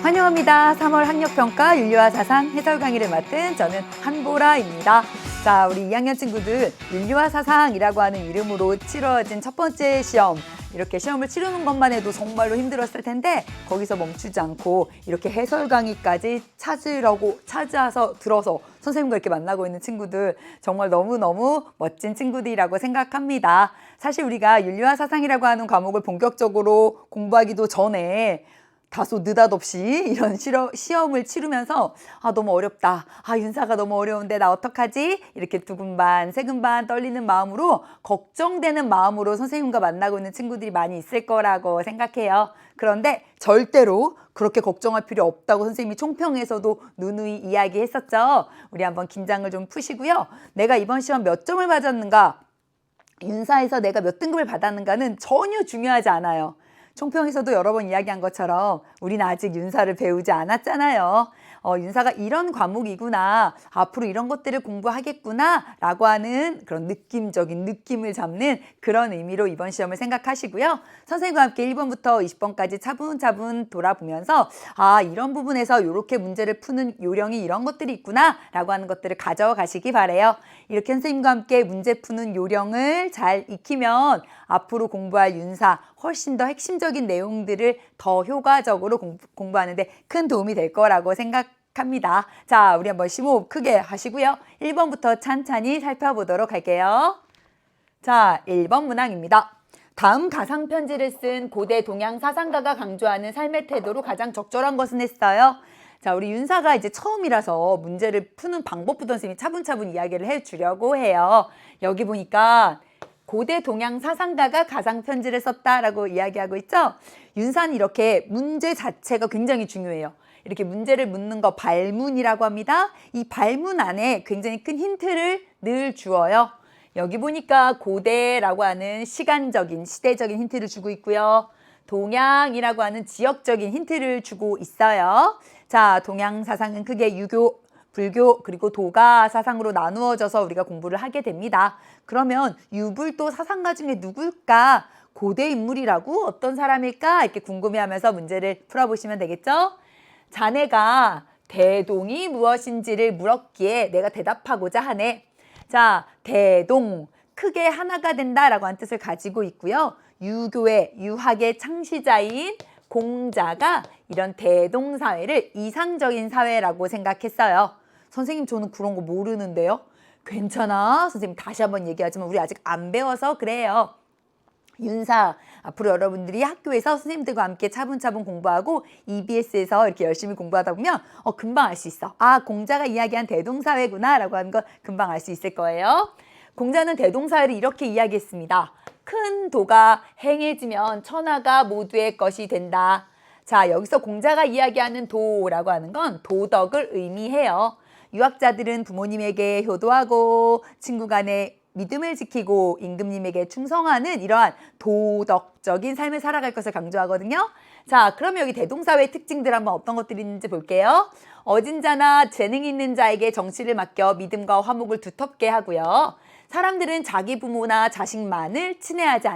환영합니다. 3월 학력평가 윤리와 사상 해설 강의를 맡은 저는 한보라입니다. 자, 우리 2학년 친구들, 윤리와 사상이라고 하는 이름으로 치러진 첫 번째 시험, 이렇게 시험을 치르는 것만 해도 정말로 힘들었을 텐데 거기서 멈추지 않고 이렇게 해설 강의까지 찾아서 들어서 선생님과 이렇게 만나고 있는 친구들, 정말 너무너무 멋진 친구들이라고 생각합니다. 사실 우리가 윤리와 사상이라고 하는 과목을 본격적으로 공부하기도 전에 다소 느닷없이 이런 시험을 치르면서 너무 어렵다. 윤사가 너무 어려운데 나 어떡하지? 이렇게 두근반 세근반 떨리는 마음으로, 걱정되는 마음으로 선생님과 만나고 있는 친구들이 많이 있을 거라고 생각해요. 그런데 절대로 그렇게 걱정할 필요 없다고 선생님이 총평에서도 누누이 이야기했었죠. 우리 한번 긴장을 좀 푸시고요. 내가 이번 시험 몇 점을 받았는가, 윤사에서 내가 몇 등급을 받았는가는 전혀 중요하지 않아요. 총평에서도 여러 번 이야기한 것처럼 우리는 아직 윤사를 배우지 않았잖아요. 윤사가 이런 과목이구나, 앞으로 이런 것들을 공부하겠구나 라고 하는 그런 느낌적인 느낌을 잡는 그런 의미로 이번 시험을 생각하시고요. 선생님과 함께 1번부터 20번까지 차분차분 돌아보면서 이런 부분에서 이렇게 문제를 푸는 요령이 이런 것들이 있구나 라고 하는 것들을 가져가시기 바래요. 이렇게 선생님과 함께 문제 푸는 요령을 잘 익히면 앞으로 공부할 윤사, 훨씬 더 핵심적인 내용들을 더 효과적으로 공부하는데 큰 도움이 될 거라고 생각합니다. 자, 우리 한번 심호흡 크게 하시고요. 1번부터 찬찬히 살펴보도록 할게요. 자, 1번 문항입니다. 다음 가상편지를 쓴 고대 동양 사상가가 강조하는 삶의 태도로 가장 적절한 것은 했어요. 자, 우리 윤사가 이제 처음이라서 문제를 푸는 방법부터 선생님이 차분차분 이야기를 해주려고 해요. 여기 보니까 고대 동양 사상가가 가상편지를 썼다라고 이야기하고 있죠. 윤사는 이렇게 문제 자체가 굉장히 중요해요. 이렇게 문제를 묻는 거 발문이라고 합니다. 이 발문 안에 굉장히 큰 힌트를 늘 주어요. 여기 보니까 고대라고 하는 시간적인, 시대적인 힌트를 주고 있고요. 동양이라고 하는 지역적인 힌트를 주고 있어요. 자, 동양 사상은 크게 유교, 불교, 그리고 도가 사상으로 나누어져서 우리가 공부를 하게 됩니다. 그러면 유불도 사상가 중에 누굴까? 고대 인물이라고? 어떤 사람일까? 이렇게 궁금해하면서 문제를 풀어보시면 되겠죠? 자네가 대동이 무엇인지를 물었기에 내가 대답하고자 하네. 자, 대동, 크게 하나가 된다라고 하는 뜻을 가지고 있고요. 유교의, 유학의 창시자인 공자가 이런 대동사회를 이상적인 사회라고 생각했어요. 선생님, 저는 그런 거 모르는데요. 괜찮아. 선생님 다시 한번 얘기하지만 우리 아직 안 배워서 그래요. 윤사, 앞으로 여러분들이 학교에서 선생님들과 함께 차분차분 공부하고 EBS에서 이렇게 열심히 공부하다 보면 금방 알 수 있어. 공자가 이야기한 대동사회구나 라고 하는 거 금방 알 수 있을 거예요. 공자는 대동사회를 이렇게 이야기했습니다. 큰 도가 행해지면 천하가 모두의 것이 된다. 자, 여기서 공자가 이야기하는 도라고 하는 건 도덕을 의미해요. 유학자들은 부모님에게 효도하고 친구 간에 믿음을 지키고 임금님에게 충성하는 이러한 도덕적인 삶을 살아갈 것을 강조하거든요. 자, 그러면 여기 대동사회의 특징들 한번 어떤 것들이 있는지 볼게요. 어진 자나 재능 있는 자에게 정치를 맡겨 믿음과 화목을 두텁게 하고요. 사람들은 자기 부모나 자식만을 친애하지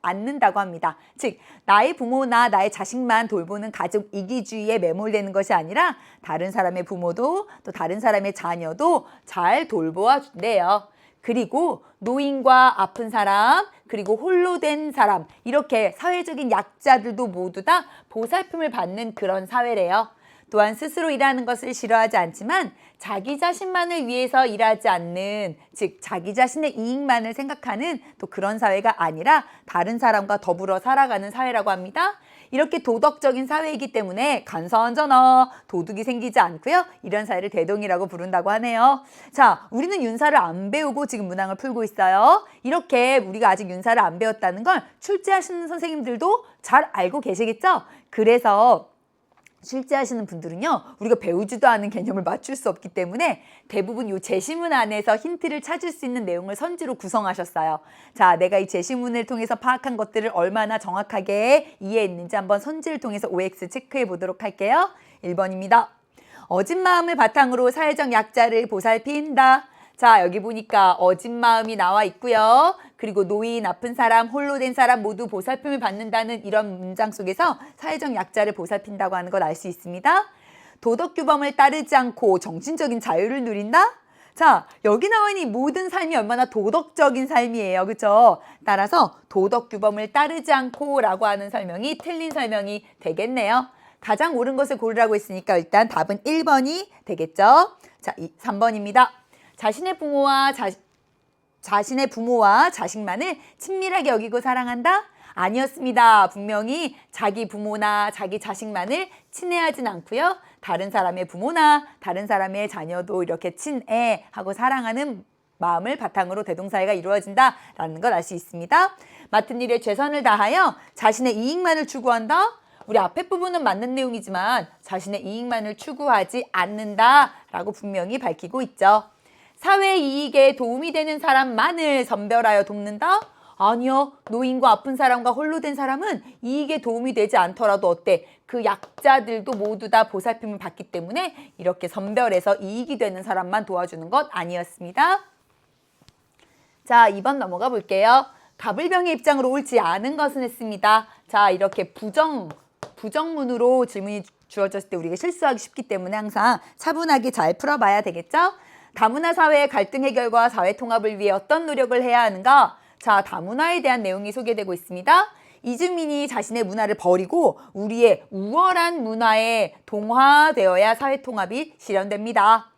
않는다고 합니다. 즉, 나의 부모나 나의 자식만 돌보는 가족 이기주의에 매몰되는 것이 아니라 다른 사람의 부모도 또 다른 사람의 자녀도 잘 돌보아 준대요. 그리고 노인과 아픈 사람, 그리고 홀로 된 사람, 이렇게 사회적인 약자들도 모두 다 보살핌을 받는 그런 사회래요. 또한 스스로 일하는 것을 싫어하지 않지만 자기 자신만을 위해서 일하지 않는, 즉 자기 자신의 이익만을 생각하는 또 그런 사회가 아니라 다른 사람과 더불어 살아가는 사회라고 합니다. 이렇게 도덕적인 사회이기 때문에 간선전어, 도둑이 생기지 않고요. 이런 사회를 대동이라고 부른다고 하네요. 자, 우리는 윤사를 안 배우고 지금 문항을 풀고 있어요. 이렇게 우리가 아직 윤사를 안 배웠다는 걸 출제하시는 선생님들도 잘 알고 계시겠죠? 그래서 출제하시는 분들은요, 우리가 배우지도 않은 개념을 맞출 수 없기 때문에 대부분 이 제시문 안에서 힌트를 찾을 수 있는 내용을 선지로 구성하셨어요. 자, 내가 이 제시문을 통해서 파악한 것들을 얼마나 정확하게 이해했는지 한번 선지를 통해서 OX 체크해 보도록 할게요. 1번입니다. 어진 마음을 바탕으로 사회적 약자를 보살핀다. 자, 여기 보니까 어진 마음이 나와 있고요. 그리고 노인, 아픈 사람, 홀로 된 사람 모두 보살핌을 받는다는 이런 문장 속에서 사회적 약자를 보살핀다고 하는 걸 알 수 있습니다. 도덕 규범을 따르지 않고 정신적인 자유를 누린다? 자, 여기 나와 있는 이 모든 삶이 얼마나 도덕적인 삶이에요. 그렇죠? 따라서 도덕 규범을 따르지 않고 라고 하는 설명이 틀린 설명이 되겠네요. 가장 옳은 것을 고르라고 했으니까 일단 답은 1번이 되겠죠. 자, 3번입니다. 자신의 부모와 자식만을 친밀하게 여기고 사랑한다? 아니었습니다. 분명히 자기 부모나 자기 자식만을 친애하진 않고요. 다른 사람의 부모나 다른 사람의 자녀도 이렇게 친애하고 사랑하는 마음을 바탕으로 대동사회가 이루어진다라는 걸 알 수 있습니다. 맡은 일에 최선을 다하여 자신의 이익만을 추구한다? 우리 앞에 부분은 맞는 내용이지만 자신의 이익만을 추구하지 않는다라고 분명히 밝히고 있죠. 사회 이익에 도움이 되는 사람만을 선별하여 돕는다? 아니요. 노인과 아픈 사람과 홀로 된 사람은 이익에 도움이 되지 않더라도 어때? 그 약자들도 모두 다 보살핌을 받기 때문에 이렇게 선별해서 이익이 되는 사람만 도와주는 것 아니었습니다. 자, 2번 넘어가 볼게요. 갑을병의 입장으로 옳지 않은 것은 했습니다. 자, 이렇게 부정문으로 질문이 주어졌을 때 우리가 실수하기 쉽기 때문에 항상 차분하게 잘 풀어봐야 되겠죠? 다문화 사회의 갈등 해결과 사회 통합을 위해 어떤 노력을 해야 하는가? 자, 다문화에 대한 내용이 소개되고 있습니다. 이주민이 자신의 문화를 버리고 우리의 우월한 문화에 동화되어야 사회 통합이 실현됩니다.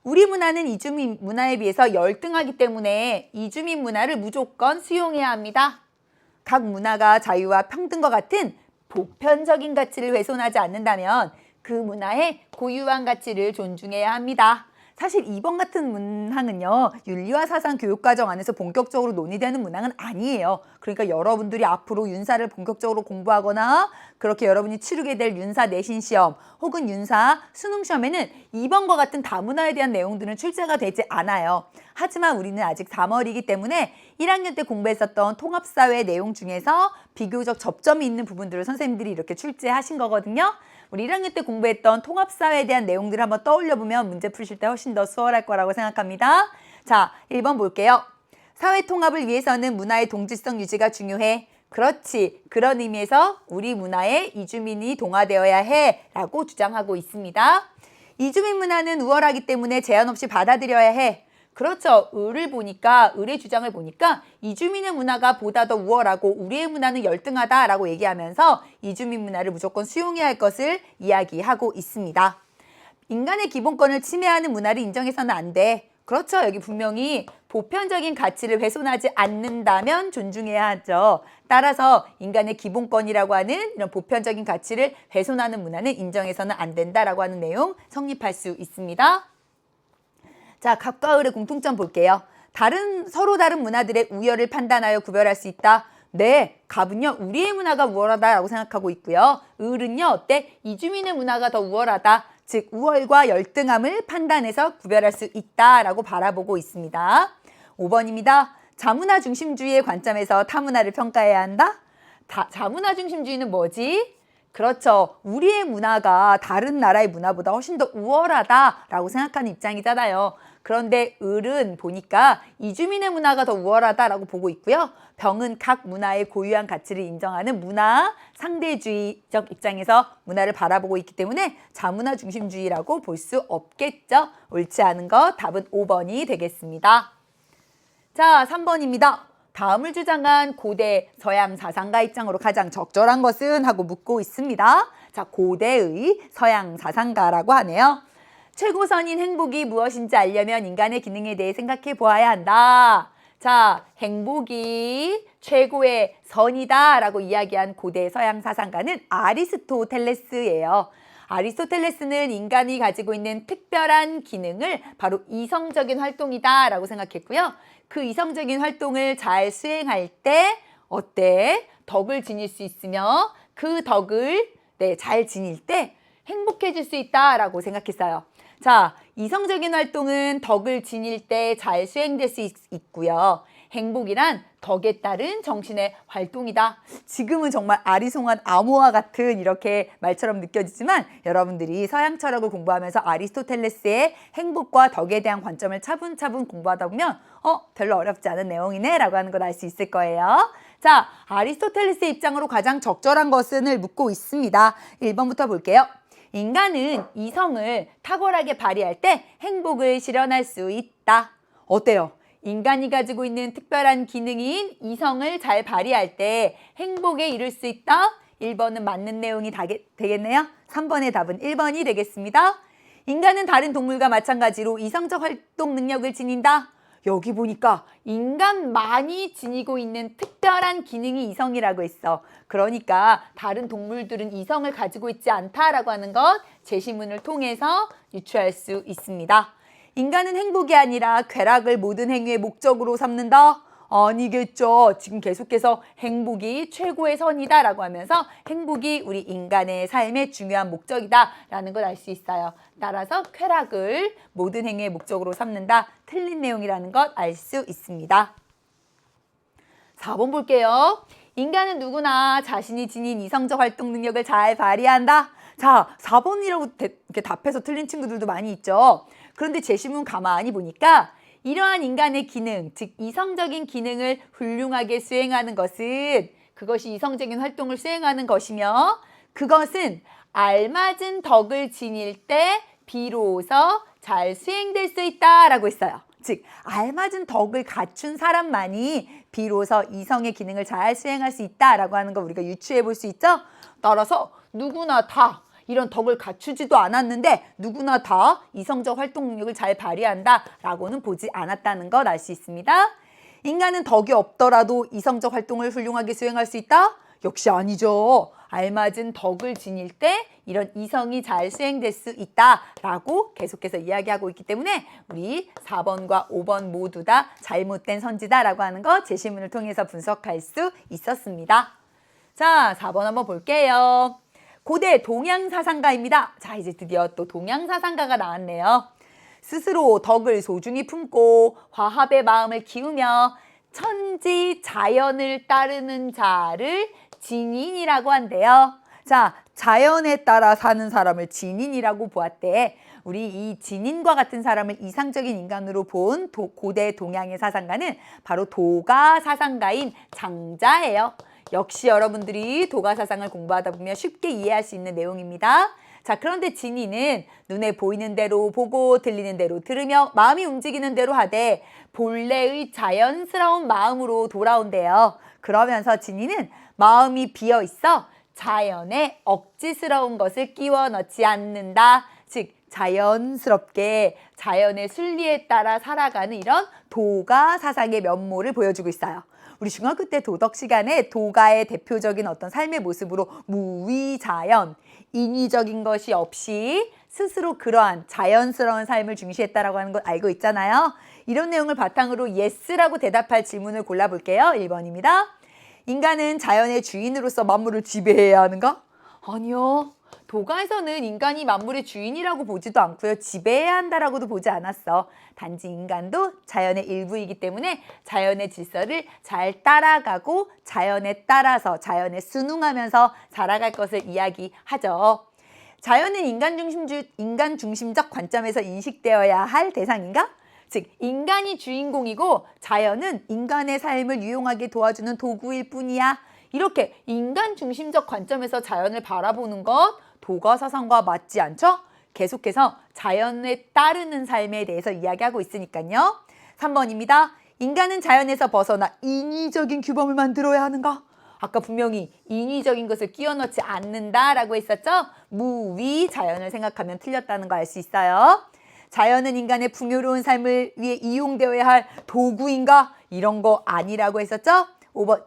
우리 문화는 이주민 문화에 비해서 열등하기 때문에 이주민 문화를 무조건 수용해야 합니다. 각 문화가 자유와 평등과 같은 보편적인 가치를 훼손하지 않는다면 그 문화의 고유한 가치를 존중해야 합니다. 사실 이번 같은 문항은요, 윤리와 사상 교육과정 안에서 본격적으로 논의되는 문항은 아니에요. 그러니까 여러분들이 앞으로 윤사를 본격적으로 공부하거나 그렇게 여러분이 치르게 될 윤사 내신 시험 혹은 윤사 수능 시험에는 이번과 같은 다문화에 대한 내용들은 출제가 되지 않아요. 하지만 우리는 아직 3월이기 때문에 1학년 때 공부했었던 통합사회 내용 중에서 비교적 접점이 있는 부분들을 선생님들이 이렇게 출제하신 거거든요. 우리 1학년 때 공부했던 통합사회에 대한 내용들을 한번 떠올려보면 문제 푸실 때 훨씬 더 수월할 거라고 생각합니다. 자, 1번 볼게요. 사회 통합을 위해서는 문화의 동질성 유지가 중요해. 그렇지. 그런 의미에서 우리 문화에 이주민이 동화되어야 해 라고 주장하고 있습니다. 이주민 문화는 우월하기 때문에 제한 없이 받아들여야 해. 그렇죠. 을의 주장을 보니까 이주민의 문화가 보다 더 우월하고 우리의 문화는 열등하다라고 얘기하면서 이주민 문화를 무조건 수용해야 할 것을 이야기하고 있습니다. 인간의 기본권을 침해하는 문화를 인정해서는 안 돼. 그렇죠. 여기 분명히 보편적인 가치를 훼손하지 않는다면 존중해야 하죠. 따라서 인간의 기본권이라고 하는 이런 보편적인 가치를 훼손하는 문화는 인정해서는 안 된다라고 하는 내용 성립할 수 있습니다. 자, 갑과 을의 공통점 볼게요. 서로 다른 문화들의 우열을 판단하여 구별할 수 있다. 네, 갑은요, 우리의 문화가 우월하다라고 생각하고 있고요. 을은요, 어때? 이주민의 문화가 더 우월하다. 즉, 우월과 열등함을 판단해서 구별할 수 있다라고 바라보고 있습니다. 5번입니다. 자문화 중심주의의 관점에서 타문화를 평가해야 한다. 자문화 중심주의는 뭐지? 그렇죠. 우리의 문화가 다른 나라의 문화보다 훨씬 더 우월하다라고 생각하는 입장이잖아요. 그런데 을은 보니까 이주민의 문화가 더 우월하다라고 보고 있고요. 병은 각 문화의 고유한 가치를 인정하는 문화 상대주의적 입장에서 문화를 바라보고 있기 때문에 자문화 중심주의라고 볼 수 없겠죠. 옳지 않은 것 답은 5번이 되겠습니다. 자, 3번입니다. 다음을 주장한 고대 서양 사상가 입장으로 가장 적절한 것은? 하고 묻고 있습니다. 자, 고대의 서양 사상가라고 하네요. 최고선인 행복이 무엇인지 알려면 인간의 기능에 대해 생각해 보아야 한다. 자, 행복이 최고의 선이다 라고 이야기한 고대 서양 사상가는 아리스토텔레스예요. 아리스토텔레스는 인간이 가지고 있는 특별한 기능을 바로 이성적인 활동이다 라고 생각했고요. 그 이성적인 활동을 잘 수행할 때 어때? 덕을 지닐 수 있으며 그 덕을 잘 지닐 때 행복해질 수 있다라고 생각했어요. 자, 이성적인 활동은 덕을 지닐 때 잘 수행될 수 있고요. 행복이란 덕에 따른 정신의 활동이다. 지금은 정말 아리송한 암호와 같은 이렇게 말처럼 느껴지지만 여러분들이 서양 철학을 공부하면서 아리스토텔레스의 행복과 덕에 대한 관점을 차분차분 공부하다 보면 별로 어렵지 않은 내용이네 라고 하는 걸 알 수 있을 거예요. 자, 아리스토텔레스의 입장으로 가장 적절한 것은을 묻고 있습니다. 1번부터 볼게요. 인간은 이성을 탁월하게 발휘할 때 행복을 실현할 수 있다. 어때요? 인간이 가지고 있는 특별한 기능인 이성을 잘 발휘할 때 행복에 이를 수 있다. 1번은 맞는 내용이 되겠네요. 3번의 답은 1번이 되겠습니다. 인간은 다른 동물과 마찬가지로 이성적 활동 능력을 지닌다. 여기 보니까 인간만이 지니고 있는 특별한 기능이 이성이라고 했어. 그러니까 다른 동물들은 이성을 가지고 있지 않다라고 하는 것 제시문을 통해서 유추할 수 있습니다. 인간은 행복이 아니라 쾌락을 모든 행위의 목적으로 삼는다? 아니겠죠. 지금 계속해서 행복이 최고의 선이다라고 하면서 행복이 우리 인간의 삶의 중요한 목적이다라는 걸 알 수 있어요. 따라서 쾌락을 모든 행위의 목적으로 삼는다. 틀린 내용이라는 것 알 수 있습니다. 4번 볼게요. 인간은 누구나 자신이 지닌 이성적 활동 능력을 잘 발휘한다. 자, 4번이라고 이렇게 답해서 틀린 친구들도 많이 있죠. 그런데 제시문 가만히 보니까 이러한 인간의 기능, 즉 이성적인 기능을 훌륭하게 수행하는 것은 그것이 이성적인 활동을 수행하는 것이며 그것은 알맞은 덕을 지닐 때 비로소 잘 수행될 수 있다라고 했어요. 즉 알맞은 덕을 갖춘 사람만이 비로소 이성의 기능을 잘 수행할 수 있다라고 하는 거 우리가 유추해 볼 수 있죠. 따라서 누구나 다 이런 덕을 갖추지도 않았는데 누구나 다 이성적 활동 능력을 잘 발휘한다라고는 보지 않았다는 걸 알 수 있습니다. 인간은 덕이 없더라도 이성적 활동을 훌륭하게 수행할 수 있다? 역시 아니죠. 알맞은 덕을 지닐 때 이런 이성이 잘 수행될 수 있다라고 계속해서 이야기하고 있기 때문에 우리 4번과 5번 모두 다 잘못된 선지다라고 하는 거 제시문을 통해서 분석할 수 있었습니다. 자, 4번 한번 볼게요. 고대 동양 사상가입니다. 자, 이제 드디어 또 동양 사상가가 나왔네요. 스스로 덕을 소중히 품고 화합의 마음을 키우며 천지 자연을 따르는 자를 진인이라고 한대요. 자, 자연에 따라 사는 사람을 진인이라고 보았대. 우리 이 진인과 같은 사람을 이상적인 인간으로 본 고대 동양의 사상가는 바로 도가 사상가인 장자예요. 역시 여러분들이 도가 사상을 공부하다 보면 쉽게 이해할 수 있는 내용입니다. 자, 그런데 진이는 눈에 보이는 대로 보고 들리는 대로 들으며 마음이 움직이는 대로 하되 본래의 자연스러운 마음으로 돌아온대요. 그러면서 진이는 마음이 비어 있어 자연에 억지스러운 것을 끼워 넣지 않는다. 즉 자연스럽게 자연의 순리에 따라 살아가는 이런 도가 사상의 면모를 보여주고 있어요. 우리 중학교 때 도덕 시간에 도가의 대표적인 어떤 삶의 모습으로 무위자연, 인위적인 것이 없이 스스로 그러한 자연스러운 삶을 중시했다라고 하는 걸 알고 있잖아요. 이런 내용을 바탕으로 예스라고 대답할 질문을 골라볼게요. 1번입니다. 인간은 자연의 주인으로서 만물을 지배해야 하는가? 아니요. 도가에서는 인간이 만물의 주인이라고 보지도 않고요. 지배해야 한다라고도 보지 않았어. 단지 인간도 자연의 일부이기 때문에 자연의 질서를 잘 따라가고 자연에 따라서 자연에 순응하면서 살아갈 것을 이야기하죠. 자연은 인간 중심적 관점에서 인식되어야 할 대상인가? 즉 인간이 주인공이고 자연은 인간의 삶을 유용하게 도와주는 도구일 뿐이야. 이렇게 인간 중심적 관점에서 자연을 바라보는 것 도가 사상과 맞지 않죠? 계속해서 자연에 따르는 삶에 대해서 이야기하고 있으니까요. 3번입니다. 인간은 자연에서 벗어나 인위적인 규범을 만들어야 하는가? 아까 분명히 인위적인 것을 끼워 넣지 않는다라고 했었죠? 무위 자연을 생각하면 틀렸다는 거 알 수 있어요. 자연은 인간의 풍요로운 삶을 위해 이용되어야 할 도구인가? 이런 거 아니라고 했었죠? 5번,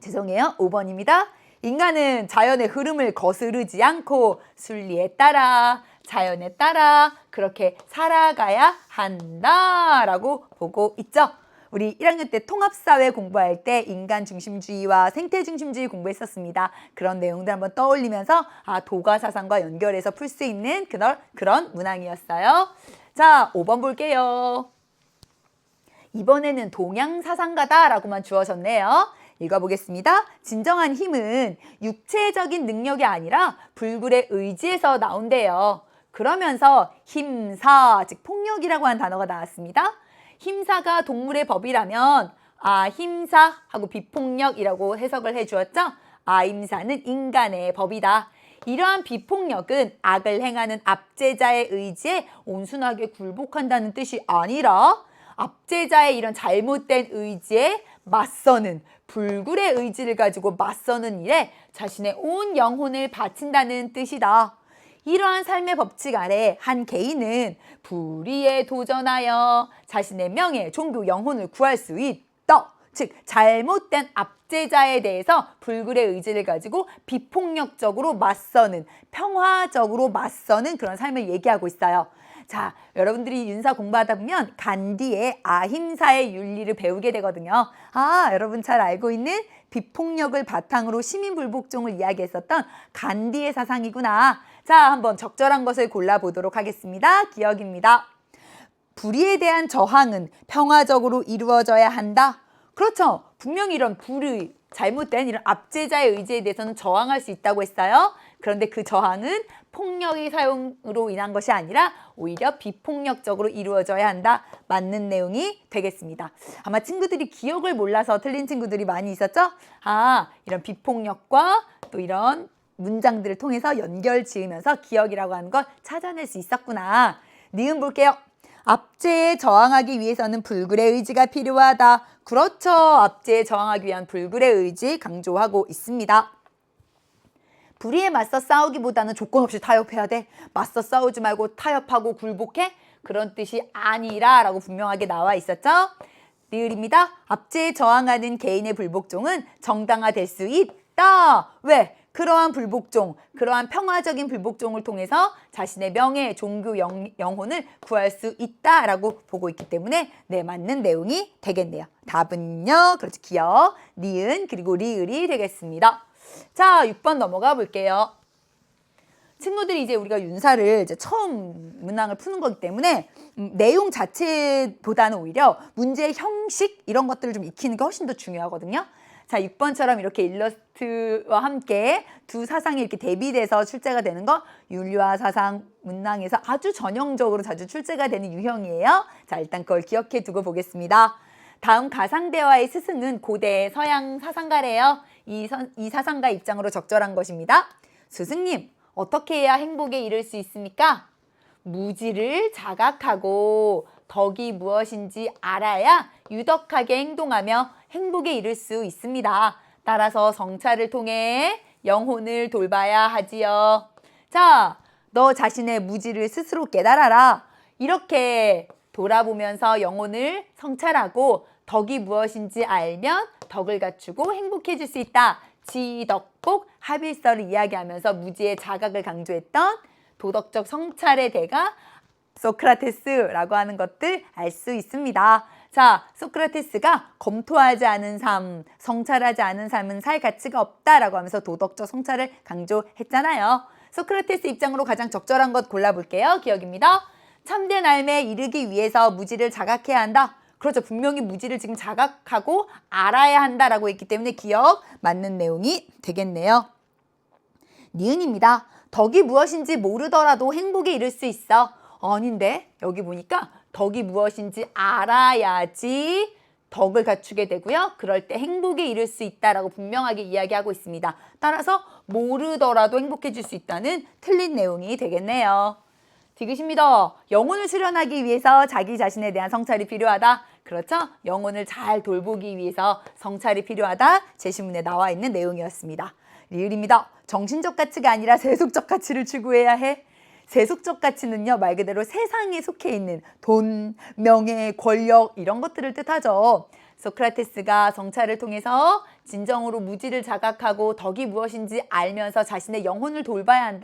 죄송해요. 5번입니다. 인간은 자연의 흐름을 거스르지 않고 순리에 따라 자연에 따라 그렇게 살아가야 한다라고 보고 있죠. 우리 1학년 때 통합사회 공부할 때 인간 중심주의와 생태 중심주의 공부했었습니다. 그런 내용들 한번 떠올리면서 도가 사상과 연결해서 풀 수 있는 그런 문항이었어요. 자, 5번 볼게요. 이번에는 동양사상가다라고만 주어졌네요. 읽어보겠습니다. 진정한 힘은 육체적인 능력이 아니라 불굴의 의지에서 나온대요. 그러면서 힘사, 즉 폭력이라고 하는 단어가 나왔습니다. 힘사가 동물의 법이라면 힘사 하고 비폭력이라고 해석을 해주었죠. 힘사는 인간의 법이다. 이러한 비폭력은 악을 행하는 압제자의 의지에 온순하게 굴복한다는 뜻이 아니라 압제자의 이런 잘못된 의지에 맞서는 불굴의 의지를 가지고 맞서는 일에 자신의 온 영혼을 바친다는 뜻이다. 이러한 삶의 법칙 아래 한 개인은 불의에 도전하여 자신의 명예, 종교, 영혼을 구할 수 있다. 즉 잘못된 압제자에 대해서 불굴의 의지를 가지고 비폭력적으로 맞서는, 평화적으로 맞서는 그런 삶을 얘기하고 있어요. 자, 여러분들이 윤사 공부하다 보면 간디의 아힘사의 윤리를 배우게 되거든요. 여러분 잘 알고 있는 비폭력을 바탕으로 시민불복종을 이야기했었던 간디의 사상이구나. 자, 한번 적절한 것을 골라보도록 하겠습니다. 기억입니다. 불의에 대한 저항은 평화적으로 이루어져야 한다. 그렇죠. 분명히 이런 불의, 잘못된 이런 압제자의 의지에 대해서는 저항할 수 있다고 했어요. 그런데 그 저항은 폭력의 사용으로 인한 것이 아니라 오히려 비폭력적으로 이루어져야 한다. 맞는 내용이 되겠습니다. 아마 친구들이 기억을 몰라서 틀린 친구들이 많이 있었죠? 이런 비폭력과 또 이런 문장들을 통해서 연결 지으면서 기억이라고 하는 걸 찾아낼 수 있었구나. 니은 볼게요. 압제에 저항하기 위해서는 불굴의 의지가 필요하다. 그렇죠. 압제에 저항하기 위한 불굴의 의지 강조하고 있습니다. 불의에 맞서 싸우기보다는 조건 없이 타협해야 돼. 맞서 싸우지 말고 타협하고 굴복해? 그런 뜻이 아니라 라고 분명하게 나와 있었죠. 리을입니다. 압제에 저항하는 개인의 불복종은 정당화될 수 있다. 왜? 그러한 불복종, 그러한 평화적인 불복종을 통해서 자신의 명예, 종교, 영혼을 구할 수 있다라고 보고 있기 때문에 맞는 내용이 되겠네요. 답은요. 그렇죠. 기억, 니은, 그리고 리을이 되겠습니다. 자, 6번 넘어가 볼게요. 친구들이 이제 우리가 윤사를 이제 처음 문항을 푸는 거기 때문에 내용 자체보다는 오히려 문제의 형식 이런 것들을 좀 익히는 게 훨씬 더 중요하거든요. 자, 6번처럼 이렇게 일러스트와 함께 두 사상이 이렇게 대비돼서 출제가 되는 거 윤리와 사상 문항에서 아주 전형적으로 자주 출제가 되는 유형이에요. 자, 일단 그걸 기억해 두고 보겠습니다. 다음 가상대화의 스승은 고대 서양 사상가래요. 이 사상가 입장으로 적절한 것입니다. 스승님, 어떻게 해야 행복에 이를 수 있습니까? 무지를 자각하고 덕이 무엇인지 알아야 유덕하게 행동하며 행복에 이를 수 있습니다. 따라서 성찰을 통해 영혼을 돌봐야 하지요. 자, 너 자신의 무지를 스스로 깨달아라. 이렇게 돌아보면서 영혼을 성찰하고 덕이 무엇인지 알면 덕을 갖추고 행복해질 수 있다. 지덕복 합일서를 이야기하면서 무지의 자각을 강조했던 도덕적 성찰의 대가 소크라테스라고 하는 것들 알 수 있습니다. 자, 소크라테스가 검토하지 않은 삶, 성찰하지 않은 삶은 살 가치가 없다라고 하면서 도덕적 성찰을 강조했잖아요. 소크라테스 입장으로 가장 적절한 것 골라볼게요. 기억입니다. 참된 삶에 이르기 위해서 무지를 자각해야 한다. 그렇죠. 분명히 무지를 지금 자각하고 알아야 한다라고 했기 때문에 기억 맞는 내용이 되겠네요. 니은입니다. 덕이 무엇인지 모르더라도 행복에 이를 수 있어. 아닌데 여기 보니까 덕이 무엇인지 알아야지 덕을 갖추게 되고요. 그럴 때 행복에 이를 수 있다라고 분명하게 이야기하고 있습니다. 따라서 모르더라도 행복해질 수 있다는 틀린 내용이 되겠네요. 디귿입니다. 영혼을 수련하기 위해서 자기 자신에 대한 성찰이 필요하다. 그렇죠? 영혼을 잘 돌보기 위해서 성찰이 필요하다. 제시문에 나와 있는 내용이었습니다. 리을입니다. 정신적 가치가 아니라 세속적 가치를 추구해야 해. 세속적 가치는요, 말 그대로 세상에 속해 있는 돈, 명예, 권력 이런 것들을 뜻하죠. 소크라테스가 성찰을 통해서 진정으로 무지를 자각하고 덕이 무엇인지 알면서 자신의 영혼을 돌봐야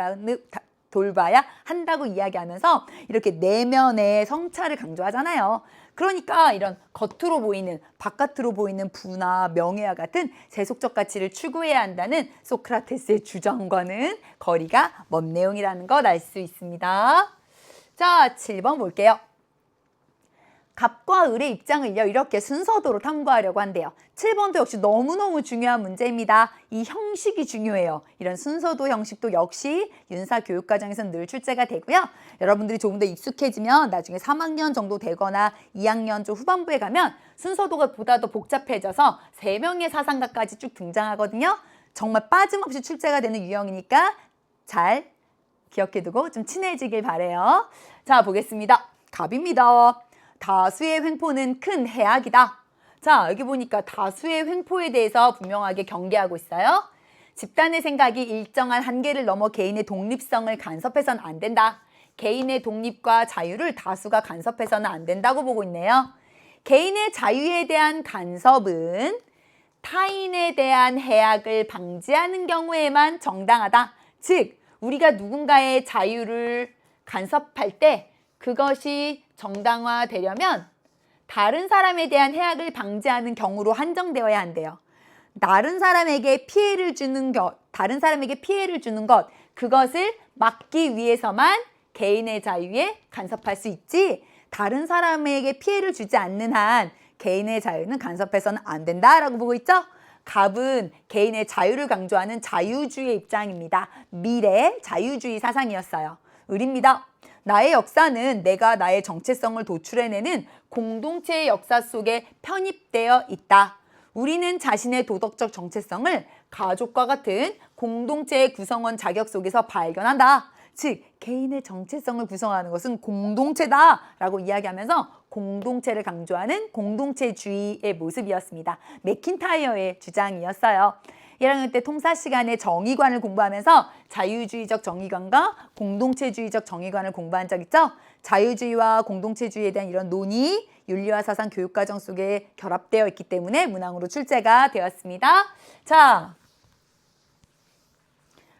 한다고 이야기하면서 이렇게 내면의 성찰을 강조하잖아요. 그러니까 이런 겉으로 보이는, 바깥으로 보이는 부나 명예와 같은 세속적 가치를 추구해야 한다는 소크라테스의 주장과는 거리가 먼 내용이라는 것 알 수 있습니다. 자, 7번 볼게요. 갑과 갑과 을의 입장을요 이렇게 순서대로 탐구하려고 한대요. 7번도 역시 너무너무 중요한 문제입니다. 이 형식이 중요해요. 이런 순서도 형식도 역시 윤사 교육과정에서는 늘 출제가 되고요. 여러분들이 조금 더 익숙해지면 나중에 3학년 정도 되거나 2학년 좀 후반부에 가면 순서도가 보다 더 복잡해져서 3명의 사상가까지 쭉 등장하거든요. 정말 빠짐없이 출제가 되는 유형이니까 잘 기억해두고 좀 친해지길 바래요. 자, 보겠습니다. 갑입니다. 다수의 횡포는 큰 해악이다. 자, 여기 보니까 다수의 횡포에 대해서 분명하게 경계하고 있어요. 집단의 생각이 일정한 한계를 넘어 개인의 독립성을 간섭해서는 안 된다. 개인의 독립과 자유를 다수가 간섭해서는 안 된다고 보고 있네요. 개인의 자유에 대한 간섭은 타인에 대한 해악을 방지하는 경우에만 정당하다. 즉, 우리가 누군가의 자유를 간섭할 때 그것이 정당화되려면 다른 사람에 대한 해악을 방지하는 경우로 한정되어야 한대요. 다른 사람에게 피해를 주는 것, 그것을 막기 위해서만 개인의 자유에 간섭할 수 있지, 다른 사람에게 피해를 주지 않는 한 개인의 자유는 간섭해서는 안 된다라고 보고 있죠? 갑은 개인의 자유를 강조하는 자유주의 입장입니다. 미래 자유주의 사상이었어요. 을입니다. 나의 역사는 내가 나의 정체성을 도출해내는 공동체의 역사 속에 편입되어 있다. 우리는 자신의 도덕적 정체성을 가족과 같은 공동체의 구성원 자격 속에서 발견한다. 즉, 개인의 정체성을 구성하는 것은 공동체다라고 이야기하면서 공동체를 강조하는 공동체주의의 모습이었습니다. 맥킨타이어의 주장이었어요. 1학년 때 통사 시간에 정의관을 공부하면서 자유주의적 정의관과 공동체주의적 정의관을 공부한 적 있죠? 자유주의와 공동체주의에 대한 이런 논의, 윤리와 사상 교육과정 속에 결합되어 있기 때문에 문항으로 출제가 되었습니다. 자,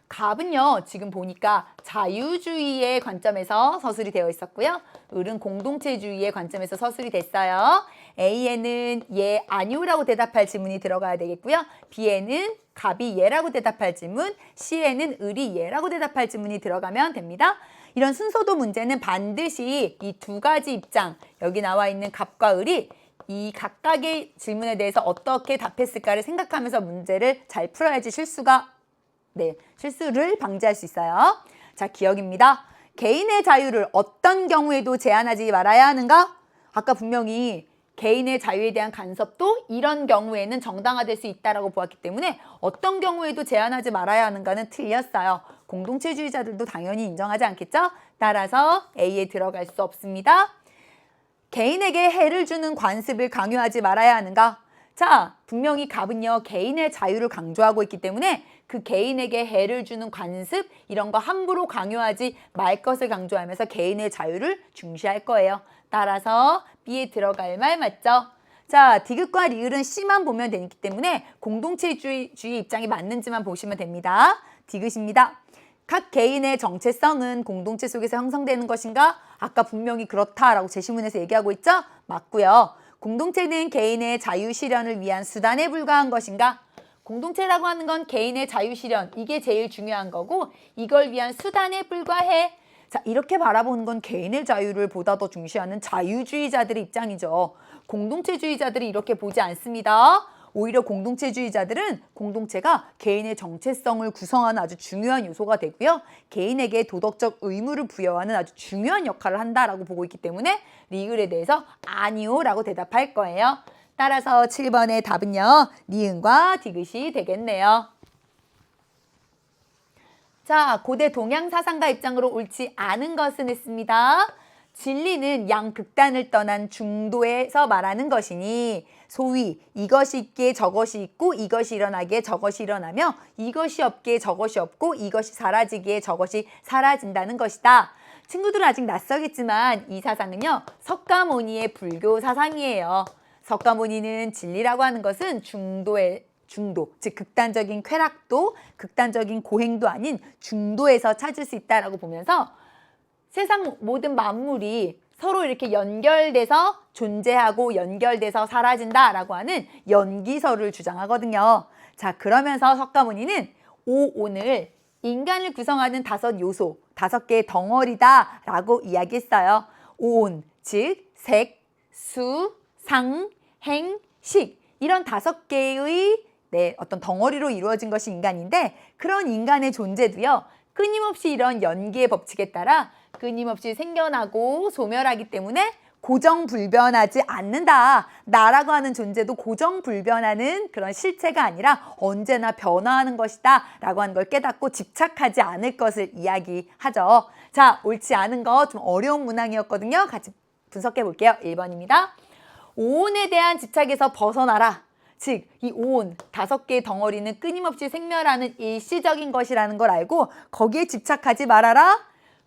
갑은요, 지금 보니까 자유주의의 관점에서 서술이 되어 있었고요. 을은 공동체주의의 관점에서 서술이 됐어요. A에는 예, 아니오라고 대답할 지문이 들어가야 되겠고요. B에는 갑이 예라고 대답할 지문, C에는 을이 예라고 대답할 지문이 들어가면 됩니다. 이런 순서도 문제는 반드시 이 두 가지 입장, 여기 나와 있는 갑과 을이 이 각각의 질문에 대해서 어떻게 답했을까를 생각하면서 문제를 잘 풀어야지 실수를 방지할 수 있어요. 자, 기억입니다. 개인의 자유를 어떤 경우에도 제한하지 말아야 하는가? 아까 분명히 개인의 자유에 대한 간섭도 이런 경우에는 정당화될 수 있다고 보았기 때문에 어떤 경우에도 제한하지 말아야 하는가는 틀렸어요. 공동체주의자들도 당연히 인정하지 않겠죠? 따라서 A에 들어갈 수 없습니다. 개인에게 해를 주는 관습을 강요하지 말아야 하는가? 자, 분명히 갑은요, 개인의 자유를 강조하고 있기 때문에 그 개인에게 해를 주는 관습, 이런 거 함부로 강요하지 말 것을 강조하면서 개인의 자유를 중시할 거예요. 따라서 B에 들어갈 말 맞죠? 자, 디귿과 리을은 C만 보면 되기 때문에 공동체주의 입장이 맞는지만 보시면 됩니다. 디귿입니다. 각 개인의 정체성은 공동체 속에서 형성되는 것인가? 아까 분명히 그렇다라고 제시문에서 얘기하고 있죠? 맞고요. 공동체는 개인의 자유 실현을 위한 수단에 불과한 것인가? 공동체라고 하는 건 개인의 자유 실현, 이게 제일 중요한 거고 이걸 위한 수단에 불과해. 자, 이렇게 바라보는 건 개인의 자유를 보다 더 중시하는 자유주의자들의 입장이죠. 공동체주의자들이 이렇게 보지 않습니다. 오히려 공동체주의자들은 공동체가 개인의 정체성을 구성하는 아주 중요한 요소가 되고요. 개인에게 도덕적 의무를 부여하는 아주 중요한 역할을 한다라고 보고 있기 때문에 리을에 대해서 아니오라고 대답할 거예요. 따라서 7번의 답은요, 니은과 디귿이 되겠네요. 자, 고대 동양 사상가 입장으로 옳지 않은 것은 했습니다. 진리는 양극단을 떠난 중도에서 말하는 것이니 소위 이것이 있기에 저것이 있고 이것이 일어나기에 저것이 일어나며 이것이 없기에 저것이 없고 이것이 사라지기에 저것이 사라진다는 것이다. 친구들은 아직 낯설겠지만 이 사상은요, 석가모니의 불교 사상이에요. 석가모니는 진리라고 하는 것은 중도, 즉 극단적인 쾌락도, 극단적인 고행도 아닌 중도에서 찾을 수 있다라고 보면서 세상 모든 만물이 서로 이렇게 연결돼서 존재하고 연결돼서 사라진다라고 하는 연기설을 주장하거든요. 자, 그러면서 석가모니는 오온을 인간을 구성하는 5요소, 5개의 덩어리다라고 이야기했어요. 오온, 즉 색, 수, 상, 행, 식 이런 5개의 어떤 덩어리로 이루어진 것이 인간인데 그런 인간의 존재도요. 끊임없이 이런 연기의 법칙에 따라 끊임없이 생겨나고 소멸하기 때문에 고정불변하지 않는다. 나라고 하는 존재도 고정불변하는 그런 실체가 아니라 언제나 변화하는 것이다 라고 하는 걸 깨닫고 집착하지 않을 것을 이야기하죠. 자, 옳지 않은 거 좀 어려운 문항이었거든요. 같이 분석해 볼게요. 1번입니다. 오온에 대한 집착에서 벗어나라. 즉, 이 오온 5개의 덩어리는 끊임없이 생멸하는 일시적인 것이라는 걸 알고 거기에 집착하지 말아라.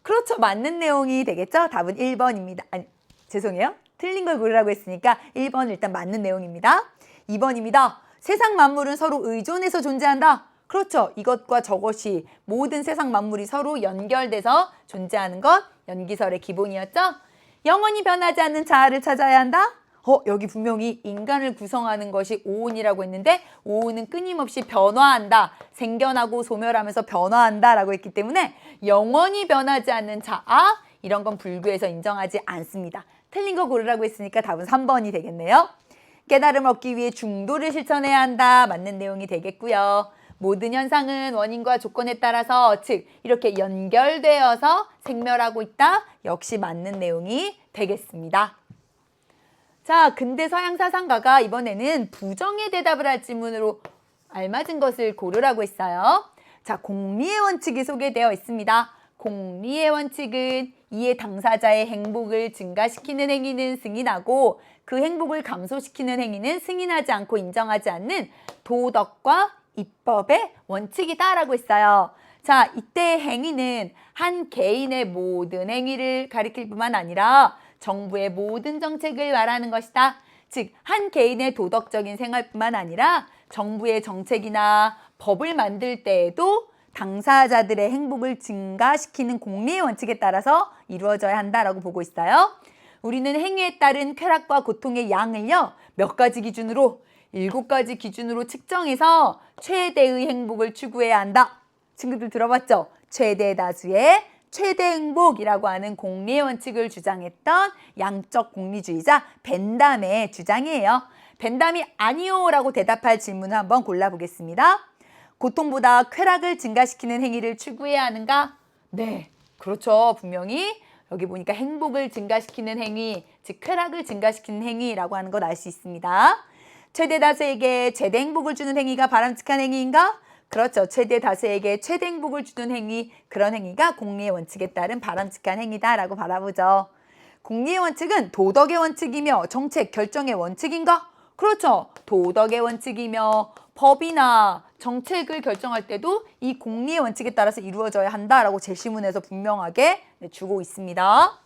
그렇죠. 맞는 내용이 되겠죠. 답은 1번입니다. 아니, 죄송해요. 틀린 걸 고르라고 했으니까 1번은 일단 맞는 내용입니다. 2번입니다. 세상 만물은 서로 의존해서 존재한다. 그렇죠. 이것과 저것이 모든 세상 만물이 서로 연결돼서 존재하는 것, 연기설의 기본이었죠. 영원히 변하지 않는 자아를 찾아야 한다. 여기 분명히 인간을 구성하는 것이 오온이라고 했는데 오온은 끊임없이 변화한다. 생겨나고 소멸하면서 변화한다 라고 했기 때문에 영원히 변하지 않는 자아 이런 건 불교에서 인정하지 않습니다. 틀린 거 고르라고 했으니까 답은 3번이 되겠네요. 깨달음을 얻기 위해 중도를 실천해야 한다. 맞는 내용이 되겠고요. 모든 현상은 원인과 조건에 따라서 즉 이렇게 연결되어서 생멸하고 있다. 역시 맞는 내용이 되겠습니다. 자, 근대 서양 사상가가 이번에는 부정의 대답을 할 질문으로 알맞은 것을 고르라고 했어요. 자, 공리의 원칙이 소개되어 있습니다. 공리의 원칙은 이해 당사자의 행복을 증가시키는 행위는 승인하고 그 행복을 감소시키는 행위는 승인하지 않고 인정하지 않는 도덕과 입법의 원칙이다라고 했어요. 자, 이때 행위는 한 개인의 모든 행위를 가리킬 뿐만 아니라 정부의 모든 정책을 말하는 것이다. 즉, 한 개인의 도덕적인 생활뿐만 아니라 정부의 정책이나 법을 만들 때에도 당사자들의 행복을 증가시키는 공리의 원칙에 따라서 이루어져야 한다라고 보고 있어요. 우리는 행위에 따른 쾌락과 고통의 양을요, 몇 가지 기준으로 7가지 기준으로 측정해서 최대의 행복을 추구해야 한다. 친구들 들어봤죠? 최대 다수의 최대 행복이라고 하는 공리의 원칙을 주장했던 양적 공리주의자 벤담의 주장이에요. 벤담이 아니요 라고 대답할 질문을 한번 골라보겠습니다. 고통보다 쾌락을 증가시키는 행위를 추구해야 하는가? 네, 그렇죠. 분명히 여기 보니까 행복을 증가시키는 행위, 즉 쾌락을 증가시키는 행위라고 하는 걸 알 수 있습니다. 최대 다수에게 최대 행복을 주는 행위가 바람직한 행위인가? 그렇죠. 최대 다수에게 최대 행복을 주는 행위, 그런 행위가 공리의 원칙에 따른 바람직한 행위다라고 바라보죠. 공리의 원칙은 도덕의 원칙이며 정책 결정의 원칙인가? 그렇죠. 도덕의 원칙이며 법이나 정책을 결정할 때도 이 공리의 원칙에 따라서 이루어져야 한다라고 제시문에서 분명하게 주고 있습니다.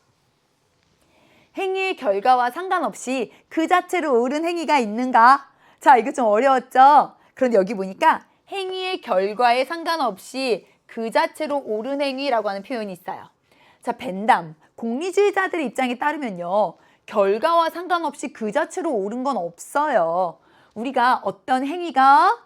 행위의 결과와 상관없이 그 자체로 옳은 행위가 있는가? 자, 이거 좀 어려웠죠? 그런데 여기 보니까 행위의 결과에 상관없이 그 자체로 옳은 행위라고 하는 표현이 있어요. 자, 벤담, 공리주의자들의 입장에 따르면요. 결과와 상관없이 그 자체로 옳은 건 없어요. 우리가 어떤 행위가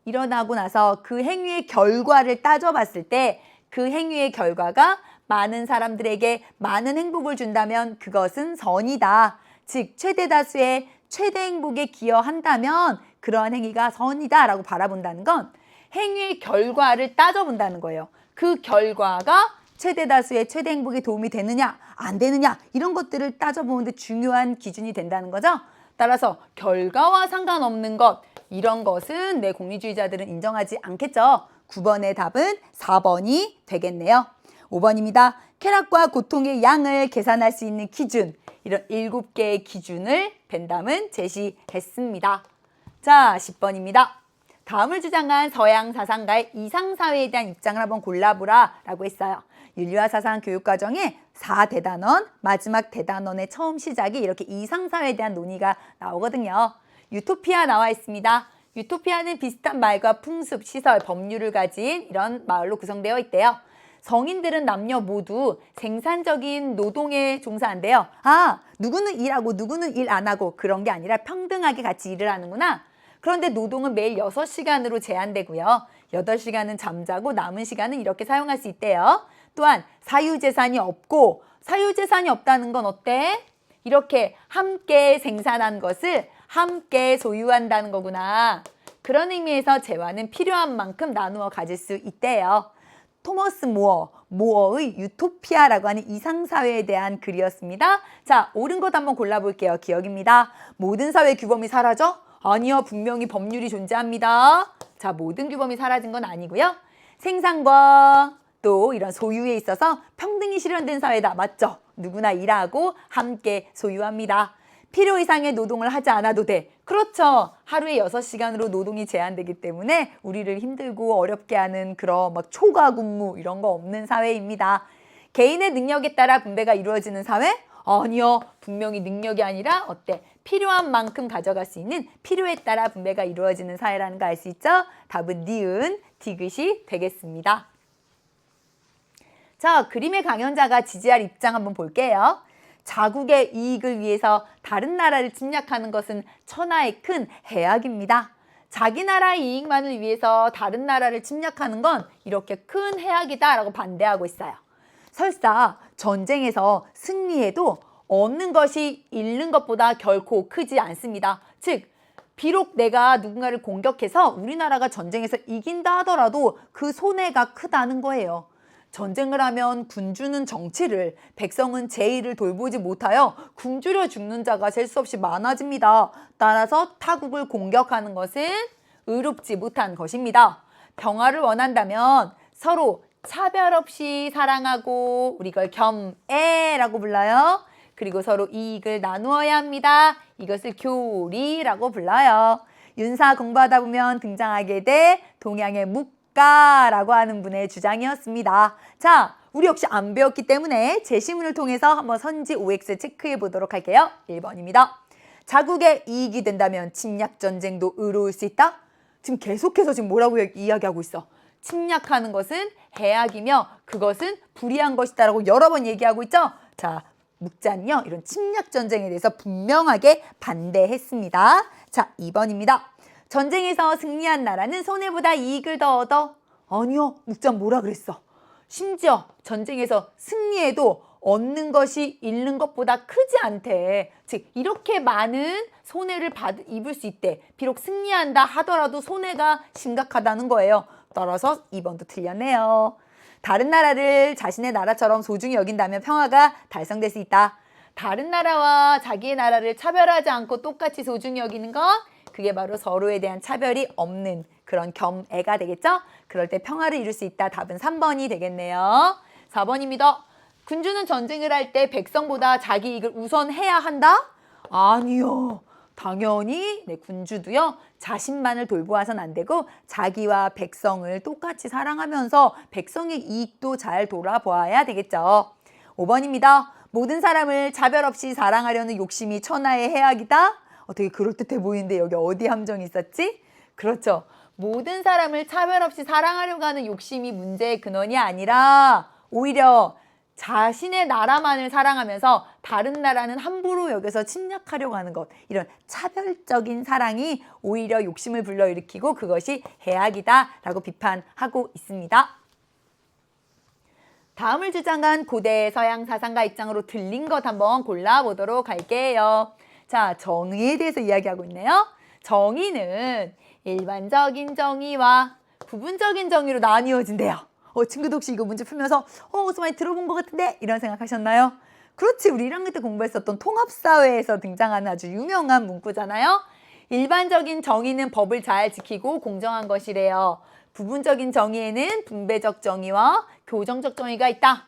일어나고 나서 그 행위의 결과를 따져봤을 때 그 행위의 결과가 많은 사람들에게 많은 행복을 준다면 그것은 선이다. 즉 최대 다수의 최대 행복에 기여한다면 그러한 행위가 선이다라고 바라본다는 건 행위의 결과를 따져본다는 거예요. 그 결과가 최대 다수의 최대 행복에 도움이 되느냐 안 되느냐 이런 것들을 따져보는데 중요한 기준이 된다는 거죠. 따라서 결과와 상관없는 것 이런 것은 내 공리주의자들은 인정하지 않겠죠. 9번의 답은 4번이 되겠네요. 5번입니다. 쾌락과 고통의 양을 계산할 수 있는 기준 이런 7개의 기준을 벤담은 제시했습니다. 자, 10번입니다. 다음을 주장한 서양 사상가의 이상사회에 대한 입장을 한번 골라보라 라고 했어요. 윤리와 사상 교육과정의 4대단원, 마지막 대단원의 처음 시작이 이렇게 이상사회에 대한 논의가 나오거든요. 유토피아 나와 있습니다. 유토피아는 비슷한 말과 풍습, 시설, 법률을 가진 이런 마을로 구성되어 있대요. 성인들은 남녀 모두 생산적인 노동에 종사한대요. 아, 누구는 일하고 누구는 일 안 하고 그런 게 아니라 평등하게 같이 일을 하는구나. 그런데 노동은 매일 6시간으로 제한되고요. 8시간은 잠자고 남은 시간은 이렇게 사용할 수 있대요. 또한 사유재산이 없고 사유재산이 없다는 건 어때? 이렇게 함께 생산한 것을 함께 소유한다는 거구나. 그런 의미에서 재화는 필요한 만큼 나누어 가질 수 있대요. 토머스 모어의 유토피아라고 하는 이상사회에 대한 글이었습니다. 자, 옳은 것 한번 골라볼게요. 기억입니다. 모든 사회 규범이 사라져? 아니요, 분명히 법률이 존재합니다. 자, 모든 규범이 사라진 건 아니고요. 생산과 또 이런 소유에 있어서 평등이 실현된 사회다. 맞죠? 누구나 일하고 함께 소유합니다. 필요 이상의 노동을 하지 않아도 돼. 그렇죠. 하루에 6시간으로 노동이 제한되기 때문에 우리를 힘들고 어렵게 하는 그런 막 초과 근무 이런 거 없는 사회입니다. 개인의 능력에 따라 분배가 이루어지는 사회? 아니요. 분명히 능력이 아니라 어때? 필요한 만큼 가져갈 수 있는 필요에 따라 분배가 이루어지는 사회라는 거 알 수 있죠? 답은 니은, 디귿이 되겠습니다. 자, 그림의 강연자가 지지할 입장 한번 볼게요. 자국의 이익을 위해서 다른 나라를 침략하는 것은 천하의 큰 해악입니다. 자기 나라의 이익만을 위해서 다른 나라를 침략하는 건 이렇게 큰 해악이다라고 반대하고 있어요. 설사 전쟁에서 승리해도 얻는 것이 잃는 것보다 결코 크지 않습니다. 즉, 비록 내가 누군가를 공격해서 우리나라가 전쟁에서 이긴다 하더라도 그 손해가 크다는 거예요. 전쟁을 하면 군주는 정치를, 백성은 제의를 돌보지 못하여 굶주려 죽는 자가 셀 수 없이 많아집니다. 따라서 타국을 공격하는 것은 의롭지 못한 것입니다. 평화를 원한다면 서로 차별 없이 사랑하고 우리 이걸 겸애라고 불러요. 그리고 서로 이익을 나누어야 합니다. 이것을 교리라고 불러요. 윤사 공부하다 보면 등장하게 돼 동양의 묵가라고 하는 분의 주장이었습니다. 자, 우리 역시 안 배웠기 때문에 제시문을 통해서 한번 선지 OX 체크해 보도록 할게요. 1번입니다. 자국의 이익이 된다면 침략 전쟁도 의로울 수 있다? 지금 계속해서 지금 뭐라고 이야기하고 있어? 침략하는 것은 해악이며 그것은 불의한 것이다라고 여러 번 얘기하고 있죠? 자, 묵자는요, 이런 침략 전쟁에 대해서 분명하게 반대했습니다. 자, 2번입니다. 전쟁에서 승리한 나라는 손해보다 이익을 더 얻어? 아니요, 묵자는 뭐라 그랬어? 심지어 전쟁에서 승리해도 얻는 것이 잃는 것보다 크지 않대. 즉, 이렇게 많은 손해를 입을 수 있대. 비록 승리한다 하더라도 손해가 심각하다는 거예요. 따라서 2번도 틀렸네요. 다른 나라를 자신의 나라처럼 소중히 여긴다면 평화가 달성될 수 있다. 다른 나라와 자기의 나라를 차별하지 않고 똑같이 소중히 여기는 건 그게 바로 서로에 대한 차별이 없는 그런 겸애가 되겠죠? 그럴 때 평화를 이룰 수 있다. 답은 3번이 되겠네요. 4번입니다. 군주는 전쟁을 할 때 백성보다 자기 이익을 우선해야 한다? 아니요. 당연히 군주도요. 자신만을 돌보아서는 안 되고 자기와 백성을 똑같이 사랑하면서 백성의 이익도 잘 돌아보아야 되겠죠. 5번입니다. 모든 사람을 차별 없이 사랑하려는 욕심이 천하의 해악이다? 되게 그럴듯해 보이는데 여기 어디 함정이 있었지? 그렇죠. 모든 사람을 차별 없이 사랑하려고 하는 욕심이 문제의 근원이 아니라 오히려 자신의 나라만을 사랑하면서 다른 나라는 함부로 여겨서 침략하려고 하는 것, 이런 차별적인 사랑이 오히려 욕심을 불러일으키고 그것이 해악이다라고 비판하고 있습니다. 다음을 주장한 고대 서양 사상가 입장으로 틀린 것 한번 골라보도록 할게요. 자, 정의에 대해서 이야기하고 있네요. 정의는 일반적인 정의와 부분적인 정의로 나뉘어진대요. 친구도 혹시 이거 문제 풀면서 어디서 많이 들어본 것 같은데? 이런 생각하셨나요? 그렇지, 우리 1학년 때 공부했었던 통합사회에서 등장하는 아주 유명한 문구잖아요. 일반적인 정의는 법을 잘 지키고 공정한 것이래요. 부분적인 정의에는 분배적 정의와 교정적 정의가 있다.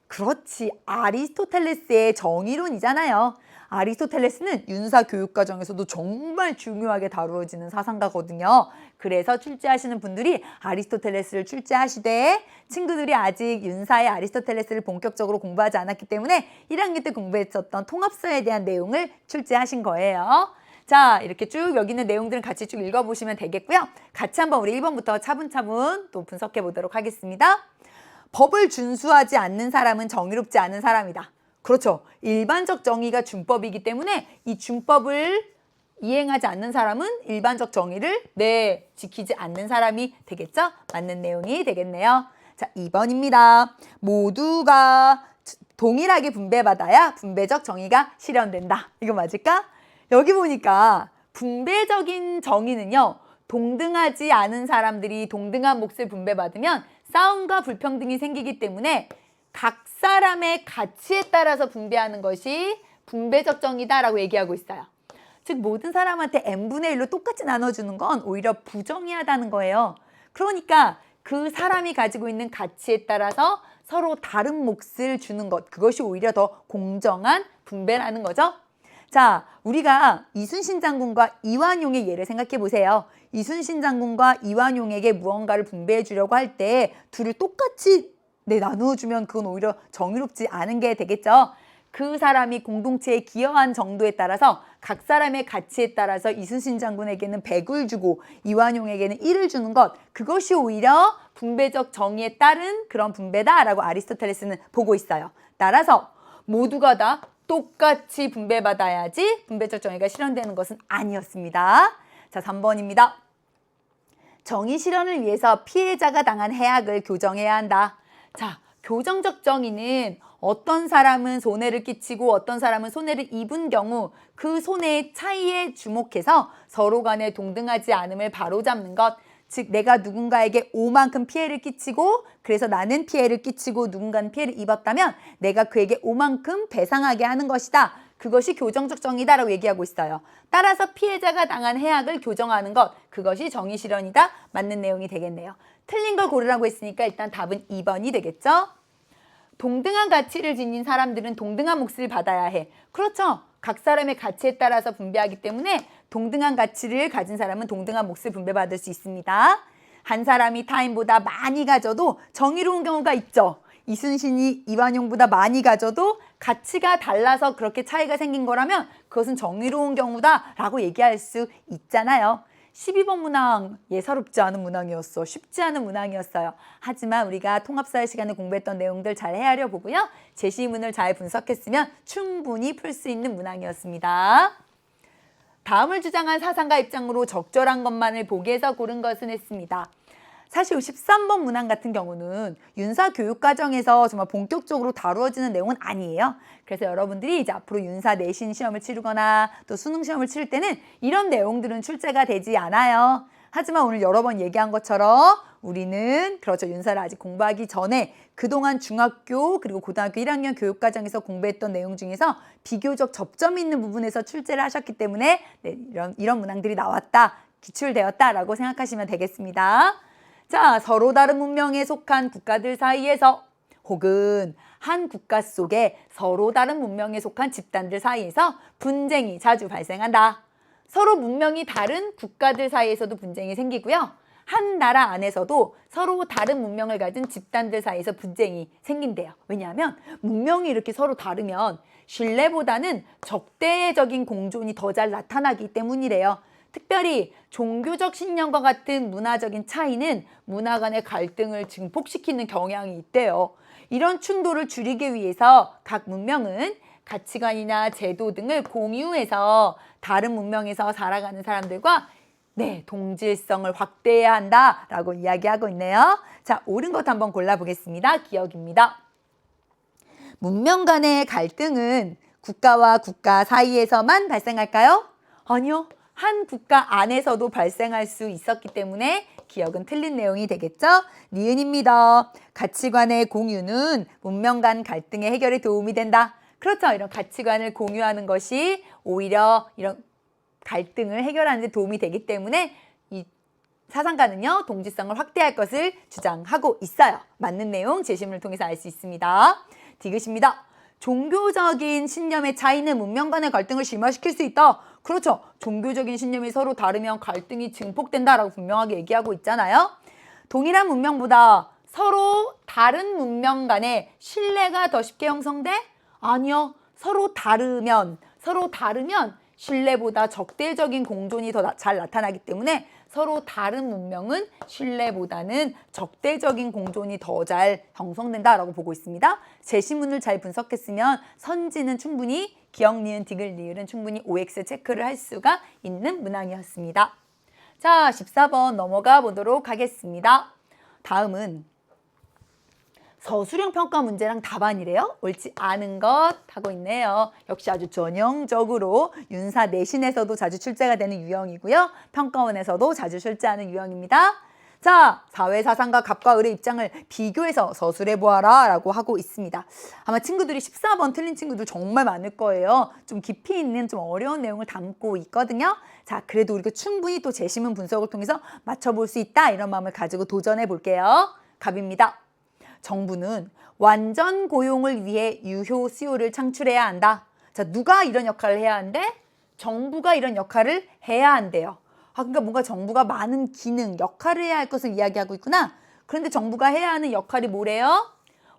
그렇지, 아리스토텔레스의 정의론이잖아요. 아리스토텔레스는 윤사 교육과정에서도 정말 중요하게 다루어지는 사상가거든요. 그래서 출제하시는 분들이 아리스토텔레스를 출제하시되 친구들이 아직 윤사의 아리스토텔레스를 본격적으로 공부하지 않았기 때문에 1학년 때 공부했었던 통합서에 대한 내용을 출제하신 거예요. 자, 이렇게 쭉 여기 있는 내용들은 같이 쭉 읽어보시면 되겠고요. 같이 한번 우리 1번부터 차분차분 또 분석해 보도록 하겠습니다. 법을 준수하지 않는 사람은 정의롭지 않은 사람이다. 그렇죠. 일반적 정의가 준법이기 때문에 이 준법을 이행하지 않는 사람은 일반적 정의를 지키지 않는 사람이 되겠죠? 맞는 내용이 되겠네요. 자, 2번입니다. 모두가 동일하게 분배받아야 분배적 정의가 실현된다. 이거 맞을까? 여기 보니까 분배적인 정의는요. 동등하지 않은 사람들이 동등한 몫을 분배받으면 싸움과 불평등이 생기기 때문에 각 사람의 가치에 따라서 분배하는 것이 분배적 정의다라고 얘기하고 있어요. 즉 모든 사람한테 n분의 1로 똑같이 나눠주는 건 오히려 부정의하다는 거예요. 그러니까 그 사람이 가지고 있는 가치에 따라서 서로 다른 몫을 주는 것, 그것이 오히려 더 공정한 분배라는 거죠. 자, 우리가 이순신 장군과 이완용의 예를 생각해 보세요. 이순신 장군과 이완용에게 무언가를 분배해 주려고 할 때 둘을 똑같이 나누어 주면 그건 오히려 정의롭지 않은 게 되겠죠. 그 사람이 공동체에 기여한 정도에 따라서 각 사람의 가치에 따라서 이순신 장군에게는 100을 주고 이완용에게는 1을 주는 것, 그것이 오히려 분배적 정의에 따른 그런 분배다라고 아리스토텔레스는 보고 있어요. 따라서 모두가 다 똑같이 분배받아야지 분배적 정의가 실현되는 것은 아니었습니다. 자, 3번입니다. 정의 실현을 위해서 피해자가 당한 해악을 교정해야 한다. 자, 교정적 정의는 어떤 사람은 손해를 끼치고 어떤 사람은 손해를 입은 경우 그 손해의 차이에 주목해서 서로 간에 동등하지 않음을 바로잡는 것, 즉 내가 누군가에게 5만큼 피해를 끼치고 그래서 나는 피해를 끼치고 누군가는 피해를 입었다면 내가 그에게 5만큼 배상하게 하는 것이다. 그것이 교정적 정의다라고 얘기하고 있어요. 따라서 피해자가 당한 해악을 교정하는 것, 그것이 정의 실현이다. 맞는 내용이 되겠네요. 틀린 걸 고르라고 했으니까 일단 답은 2번이 되겠죠. 동등한 가치를 지닌 사람들은 동등한 몫을 받아야 해. 그렇죠. 각 사람의 가치에 따라서 분배하기 때문에 동등한 가치를 가진 사람은 동등한 몫을 분배받을 수 있습니다. 한 사람이 타인보다 많이 가져도 정의로운 경우가 있죠. 이순신이 이완용보다 많이 가져도 가치가 달라서 그렇게 차이가 생긴 거라면 그것은 정의로운 경우다라고 얘기할 수 있잖아요. 12번 문항 예사롭지 않은 문항이었어. 쉽지 않은 문항이었어요. 하지만 우리가 통합사회 시간에 공부했던 내용들 잘 헤아려 보고요. 제시문을 잘 분석했으면 충분히 풀 수 있는 문항이었습니다. 다음을 주장한 사상가 입장으로 적절한 것만을 보기에서 고른 것은 했습니다. 사실 13번 문항 같은 경우는 윤사 교육과정에서 정말 본격적으로 다루어지는 내용은 아니에요. 그래서 여러분들이 이제 앞으로 윤사 내신 시험을 치르거나 또 수능 시험을 치를 때는 이런 내용들은 출제가 되지 않아요. 하지만 오늘 여러 번 얘기한 것처럼 우리는 그렇죠. 윤사를 아직 공부하기 전에 그동안 중학교 그리고 고등학교 1학년 교육과정에서 공부했던 내용 중에서 비교적 접점이 있는 부분에서 출제를 하셨기 때문에 이런 문항들이 나왔다, 기출되었다라고 생각하시면 되겠습니다. 자, 서로 다른 문명에 속한 국가들 사이에서 혹은 한 국가 속에 서로 다른 문명에 속한 집단들 사이에서 분쟁이 자주 발생한다. 서로 문명이 다른 국가들 사이에서도 분쟁이 생기고요. 한 나라 안에서도 서로 다른 문명을 가진 집단들 사이에서 분쟁이 생긴대요. 왜냐하면 문명이 이렇게 서로 다르면 신뢰보다는 적대적인 공존이 더 잘 나타나기 때문이래요. 특별히 종교적 신념과 같은 문화적인 차이는 문화 간의 갈등을 증폭시키는 경향이 있대요. 이런 충돌을 줄이기 위해서 각 문명은 가치관이나 제도 등을 공유해서 다른 문명에서 살아가는 사람들과 동질성을 확대해야 한다라고 이야기하고 있네요. 자, 옳은 것 한번 골라보겠습니다. 기억입니다. 문명 간의 갈등은 국가와 국가 사이에서만 발생할까요? 아니요. 한 국가 안에서도 발생할 수 있었기 때문에 기억은 틀린 내용이 되겠죠? 니은입니다. 가치관의 공유는 문명 간 갈등의 해결에 도움이 된다. 그렇죠. 이런 가치관을 공유하는 것이 오히려 이런 갈등을 해결하는 데 도움이 되기 때문에 이 사상가는요, 동질성을 확대할 것을 주장하고 있어요. 맞는 내용 제시문을 통해서 알 수 있습니다. 디귿입니다. 종교적인 신념의 차이는 문명 간의 갈등을 심화시킬 수 있다. 그렇죠. 종교적인 신념이 서로 다르면 갈등이 증폭된다라고 분명하게 얘기하고 있잖아요. 동일한 문명보다 서로 다른 문명 간의 신뢰가 더 쉽게 형성돼? 아니요. 서로 다르면 신뢰보다 적대적인 공존이 더 잘 나타나기 때문에 서로 다른 문명은 신뢰보다는 적대적인 공존이 더 잘 형성된다라고 보고 있습니다. 제시문을 잘 분석했으면 선지는 충분히 기억, 니은, 디귿, 리을은 충분히 OX 체크를 할 수가 있는 문항이었습니다. 자, 14번 넘어가 보도록 하겠습니다. 다음은 서술형 평가 문제랑 답안이래요? 옳지 않은 것 하고 있네요. 역시 아주 전형적으로 윤사 내신에서도 자주 출제가 되는 유형이고요. 평가원에서도 자주 출제하는 유형입니다. 자, 사회사상과 갑과 을의 입장을 비교해서 서술해보아라 라고 하고 있습니다. 아마 친구들이 14번 틀린 친구들 정말 많을 거예요. 좀 깊이 있는 좀 어려운 내용을 담고 있거든요. 자, 그래도 우리가 충분히 또 재심문 분석을 통해서 맞춰볼 수 있다 이런 마음을 가지고 도전해 볼게요. 갑입니다. 정부는 완전 고용을 위해 유효 수요를 창출해야 한다. 자, 누가 이런 역할을 해야 한대? 정부가 이런 역할을 해야 한대요. 그러니까 뭔가 정부가 많은 기능, 역할을 해야 할 것을 이야기하고 있구나. 그런데 정부가 해야 하는 역할이 뭐래요?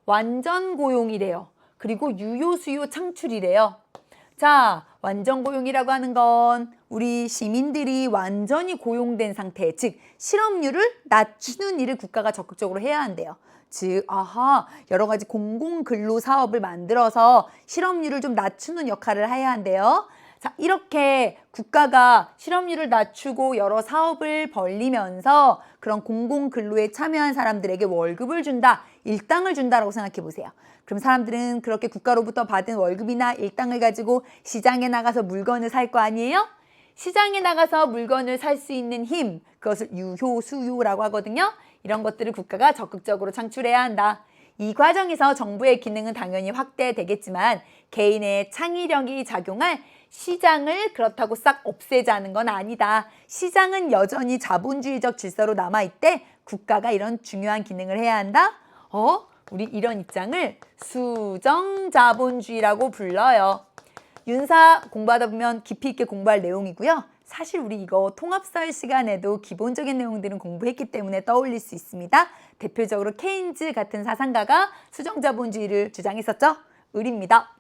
완전 고용이래요. 그리고 유효 수요 창출이래요. 자, 완전 고용이라고 하는 건 우리 시민들이 완전히 고용된 상태, 즉 실업률을 낮추는 일을 국가가 적극적으로 해야 한대요. 즉, 여러 가지 공공근로 사업을 만들어서 실업률을 좀 낮추는 역할을 해야 한대요. 자, 이렇게 국가가 실업률을 낮추고 여러 사업을 벌리면서 그런 공공근로에 참여한 사람들에게 월급을 준다, 일당을 준다라고 생각해 보세요. 그럼 사람들은 그렇게 국가로부터 받은 월급이나 일당을 가지고 시장에 나가서 물건을 살 거 아니에요? 시장에 나가서 물건을 살 수 있는 힘, 그것을 유효 수요라고 하거든요. 이런 것들을 국가가 적극적으로 창출해야 한다. 이 과정에서 정부의 기능은 당연히 확대되겠지만 개인의 창의력이 작용할 시장을 그렇다고 싹 없애자는 건 아니다. 시장은 여전히 자본주의적 질서로 남아있대 국가가 이런 중요한 기능을 해야 한다. 우리 이런 입장을 수정자본주의라고 불러요. 윤사 공부하다 보면 깊이 있게 공부할 내용이고요. 사실 우리 이거 통합사회 시간에도 기본적인 내용들은 공부했기 때문에 떠올릴 수 있습니다. 대표적으로 케인즈 같은 사상가가 수정자본주의를 주장했었죠. 을입니다.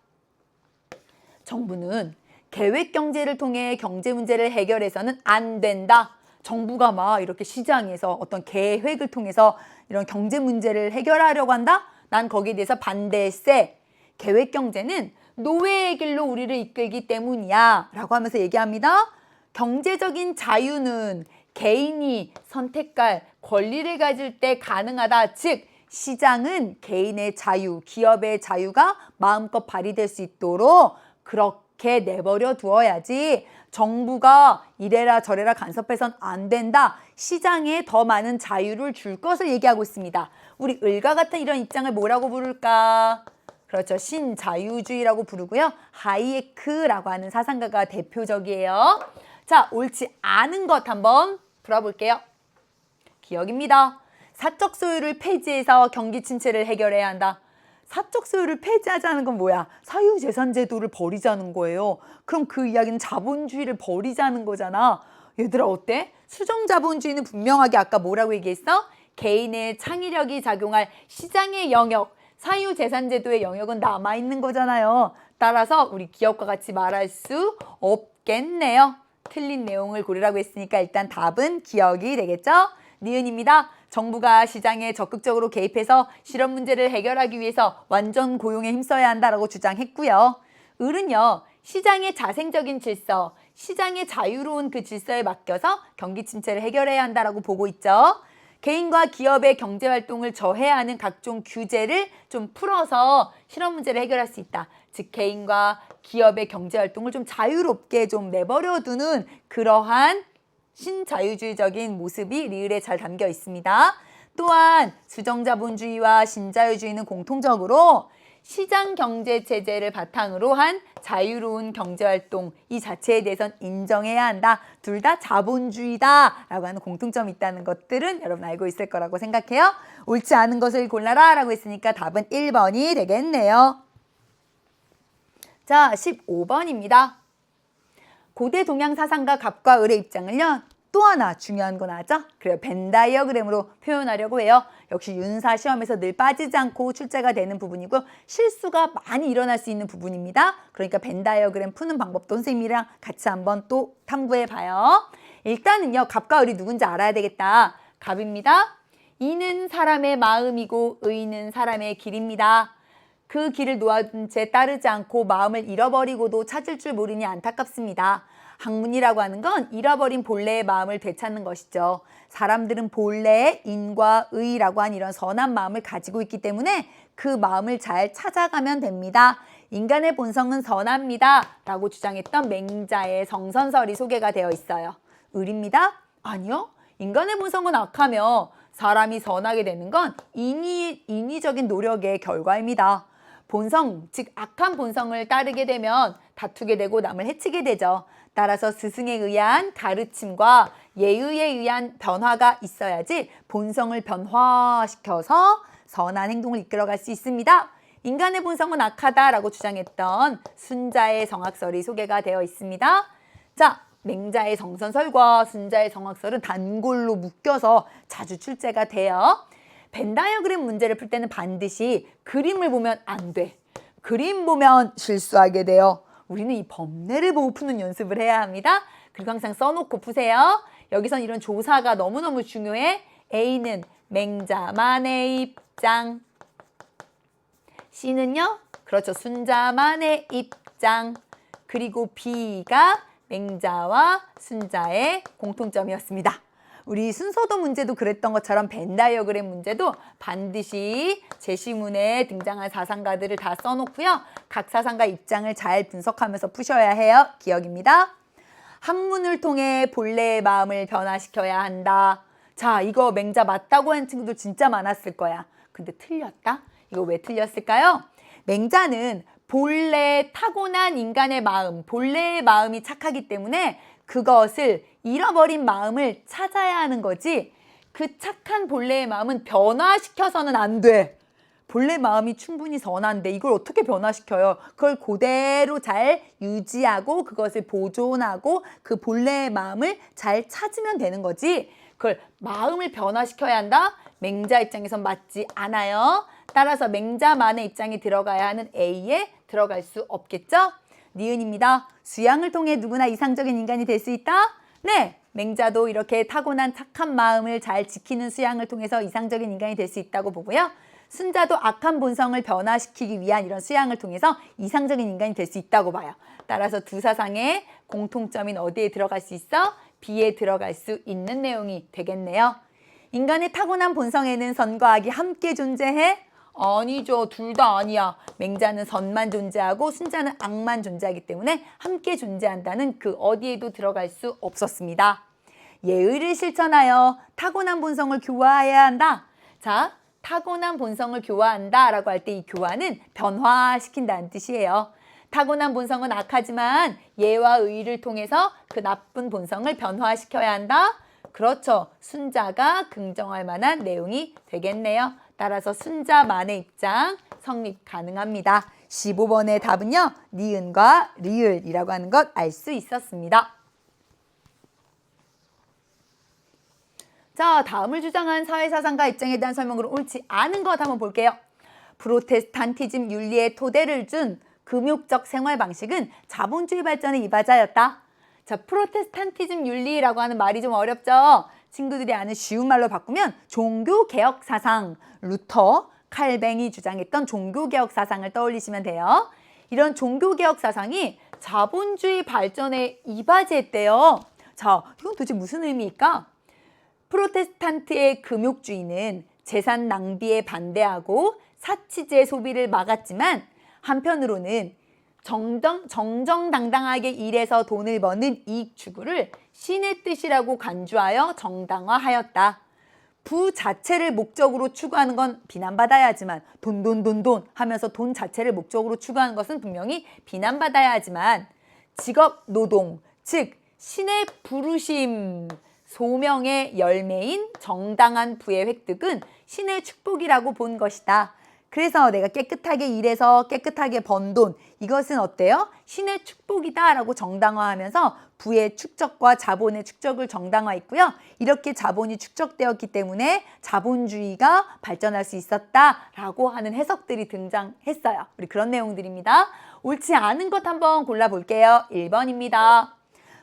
정부는 계획 경제를 통해 경제 문제를 해결해서는 안 된다. 정부가 막 이렇게 시장에서 어떤 계획을 통해서 이런 경제 문제를 해결하려고 한다? 난 거기에 대해서 반대세. 계획 경제는 노예의 길로 우리를 이끌기 때문이야 라고 하면서 얘기합니다. 경제적인 자유는 개인이 선택할 권리를 가질 때 가능하다. 즉 시장은 개인의 자유, 기업의 자유가 마음껏 발휘될 수 있도록 그렇게 내버려 두어야지 정부가 이래라 저래라 간섭해선 안 된다. 시장에 더 많은 자유를 줄 것을 얘기하고 있습니다. 우리 을과 같은 이런 입장을 뭐라고 부를까? 그렇죠. 신자유주의라고 부르고요. 하이에크라고 하는 사상가가 대표적이에요. 자, 옳지 않은 것 한번 풀어볼게요. 기억입니다. 사적 소유를 폐지해서 경기 침체를 해결해야 한다. 사적 소유를 폐지하자는 건 뭐야? 사유재산 제도를 버리자는 거예요. 그럼 그 이야기는 자본주의를 버리자는 거잖아. 얘들아 어때? 수정자본주의는 분명하게 아까 뭐라고 얘기했어? 개인의 창의력이 작용할 시장의 영역, 사유재산제도의 영역은 남아있는 거잖아요. 따라서 우리 기업과 같이 말할 수 없겠네요. 틀린 내용을 고르라고 했으니까 일단 답은 기억이 되겠죠? 니은입니다. 정부가 시장에 적극적으로 개입해서 실업 문제를 해결하기 위해서 완전 고용에 힘써야 한다라고 주장했고요. 을은요. 시장의 자생적인 질서, 시장의 자유로운 그 질서에 맡겨서 경기 침체를 해결해야 한다라고 보고 있죠. 개인과 기업의 경제활동을 저해하는 각종 규제를 좀 풀어서 실업 문제를 해결할 수 있다. 즉 개인과 기업의 경제활동을 좀 자유롭게 좀 내버려두는 그러한 신자유주의적인 모습이 리을에 잘 담겨 있습니다. 또한 수정자본주의와 신자유주의는 공통적으로 시장 경제 체제를 바탕으로 한 자유로운 경제활동 이 자체에 대해선 인정해야 한다. 둘 다 자본주의다라고 하는 공통점이 있다는 것들은 여러분 알고 있을 거라고 생각해요. 옳지 않은 것을 골라라 라고 했으니까 답은 1번이 되겠네요. 자, 15번입니다. 고대 동양 사상가 갑과 을의 입장을요. 또 하나 중요한 건 알죠? 그래요. 벤 다이어그램으로 표현하려고 해요. 역시 윤사 시험에서 늘 빠지지 않고 출제가 되는 부분이고 실수가 많이 일어날 수 있는 부분입니다. 그러니까 벤 다이어그램 푸는 방법도 선생님이랑 같이 한번 또 탐구해 봐요. 일단은요. 갑과 을이 누군지 알아야 되겠다. 갑입니다. 이는 사람의 마음이고 의는 사람의 길입니다. 그 길을 놓아둔 채 따르지 않고 마음을 잃어버리고도 찾을 줄 모르니 안타깝습니다. 학문이라고 하는 건 잃어버린 본래의 마음을 되찾는 것이죠. 사람들은 본래의 인과 의라고 하는 이런 선한 마음을 가지고 있기 때문에 그 마음을 잘 찾아가면 됩니다. 인간의 본성은 선합니다 라고 주장했던 맹자의 성선설이 소개가 되어 있어요. 을입니다? 아니요. 인간의 본성은 악하며 사람이 선하게 되는 건 인위적인 노력의 결과입니다. 본성, 즉 악한 본성을 따르게 되면 다투게 되고 남을 해치게 되죠. 따라서 스승에 의한 가르침과 예의에 의한 변화가 있어야지 본성을 변화시켜서 선한 행동을 이끌어갈 수 있습니다. 인간의 본성은 악하다라고 주장했던 순자의 성악설이 소개가 되어 있습니다. 자, 맹자의 성선설과 순자의 성악설은 단골로 묶여서 자주 출제가 돼요. 벤 다이어그램 문제를 풀 때는 반드시 그림을 보면 안 돼. 그림 보면 실수하게 돼요. 우리는 이 범례를 보고 푸는 연습을 해야 합니다. 그리고 항상 써놓고 푸세요. 여기선 이런 조사가 너무너무 중요해. A는 맹자만의 입장. C는요? 그렇죠. 순자만의 입장. 그리고 B가 맹자와 순자의 공통점이었습니다. 우리 순서도 문제도 그랬던 것처럼 벤 다이어그램 문제도 반드시 제시문에 등장한 사상가들을 다 써놓고요. 각 사상가 입장을 잘 분석하면서 푸셔야 해요. 기억입니다. 학문을 통해 본래의 마음을 변화시켜야 한다. 자, 이거 맹자 맞다고 하는 친구들 진짜 많았을 거야. 근데 틀렸다? 이거 왜 틀렸을까요? 맹자는 본래 타고난 인간의 마음, 본래의 마음이 착하기 때문에 그것을 잃어버린 마음을 찾아야 하는 거지 그 착한 본래의 마음은 변화시켜서는 안 돼. 본래 마음이 충분히 선한데 이걸 어떻게 변화시켜요? 그걸 그대로 잘 유지하고 그것을 보존하고 그 본래의 마음을 잘 찾으면 되는 거지 그걸 마음을 변화시켜야 한다? 맹자 입장에선 맞지 않아요. 따라서 맹자만의 입장이 들어가야 하는 A에 들어갈 수 없겠죠? 니은입니다. 수양을 통해 누구나 이상적인 인간이 될 수 있다? 네, 맹자도 이렇게 타고난 착한 마음을 잘 지키는 수양을 통해서 이상적인 인간이 될 수 있다고 보고요. 순자도 악한 본성을 변화시키기 위한 이런 수양을 통해서 이상적인 인간이 될 수 있다고 봐요. 따라서 두 사상의 공통점인 어디에 들어갈 수 있어? B에 들어갈 수 있는 내용이 되겠네요. 인간의 타고난 본성에는 선과 악이 함께 존재해? 아니죠. 둘 다 아니야. 맹자는 선만 존재하고 순자는 악만 존재하기 때문에 함께 존재한다는 그 어디에도 들어갈 수 없었습니다. 예의를 실천하여 타고난 본성을 교화해야 한다. 자, 타고난 본성을 교화한다 라고 할 때 이 교화는 변화시킨다는 뜻이에요. 타고난 본성은 악하지만 예와 의를 통해서 그 나쁜 본성을 변화시켜야 한다. 그렇죠. 순자가 긍정할 만한 내용이 되겠네요. 따라서 순자만의 입장 성립 가능합니다. 15번의 답은요. 니은과 리을이라고 하는 것 알 수 있었습니다. 자, 다음을 주장한 사회사상가 입장에 대한 설명으로 옳지 않은 것 한번 볼게요. 프로테스탄티즘 윤리의 토대를 준 금욕적 생활 방식은 자본주의 발전의 이바자였다. 자, 프로테스탄티즘 윤리라고 하는 말이 좀 어렵죠? 친구들이 아는 쉬운 말로 바꾸면 종교개혁 사상, 루터, 칼뱅이 주장했던 종교개혁 사상을 떠올리시면 돼요. 이런 종교개혁 사상이 자본주의 발전에 이바지했대요. 자, 이건 도대체 무슨 의미일까? 프로테스탄트의 금욕주의는 재산 낭비에 반대하고 사치제 소비를 막았지만 한편으로는 정정당당하게 일해서 돈을 버는 이익 추구를 신의 뜻이라고 간주하여 정당화하였다. 부 자체를 목적으로 추구하는 건 비난받아야 하지만 돈 하면서 돈 자체를 목적으로 추구하는 것은 분명히 비난받아야 하지만 직업 노동, 즉 신의 부르심, 소명의 열매인 정당한 부의 획득은 신의 축복이라고 본 것이다. 그래서 내가 깨끗하게 일해서 깨끗하게 번 돈, 이것은 어때요? 신의 축복이다 라고 정당화하면서 부의 축적과 자본의 축적을 정당화했고요. 이렇게 자본이 축적되었기 때문에 자본주의가 발전할 수 있었다라고 하는 해석들이 등장했어요. 우리 그런 내용들입니다. 옳지 않은 것 한번 골라볼게요. 1번입니다.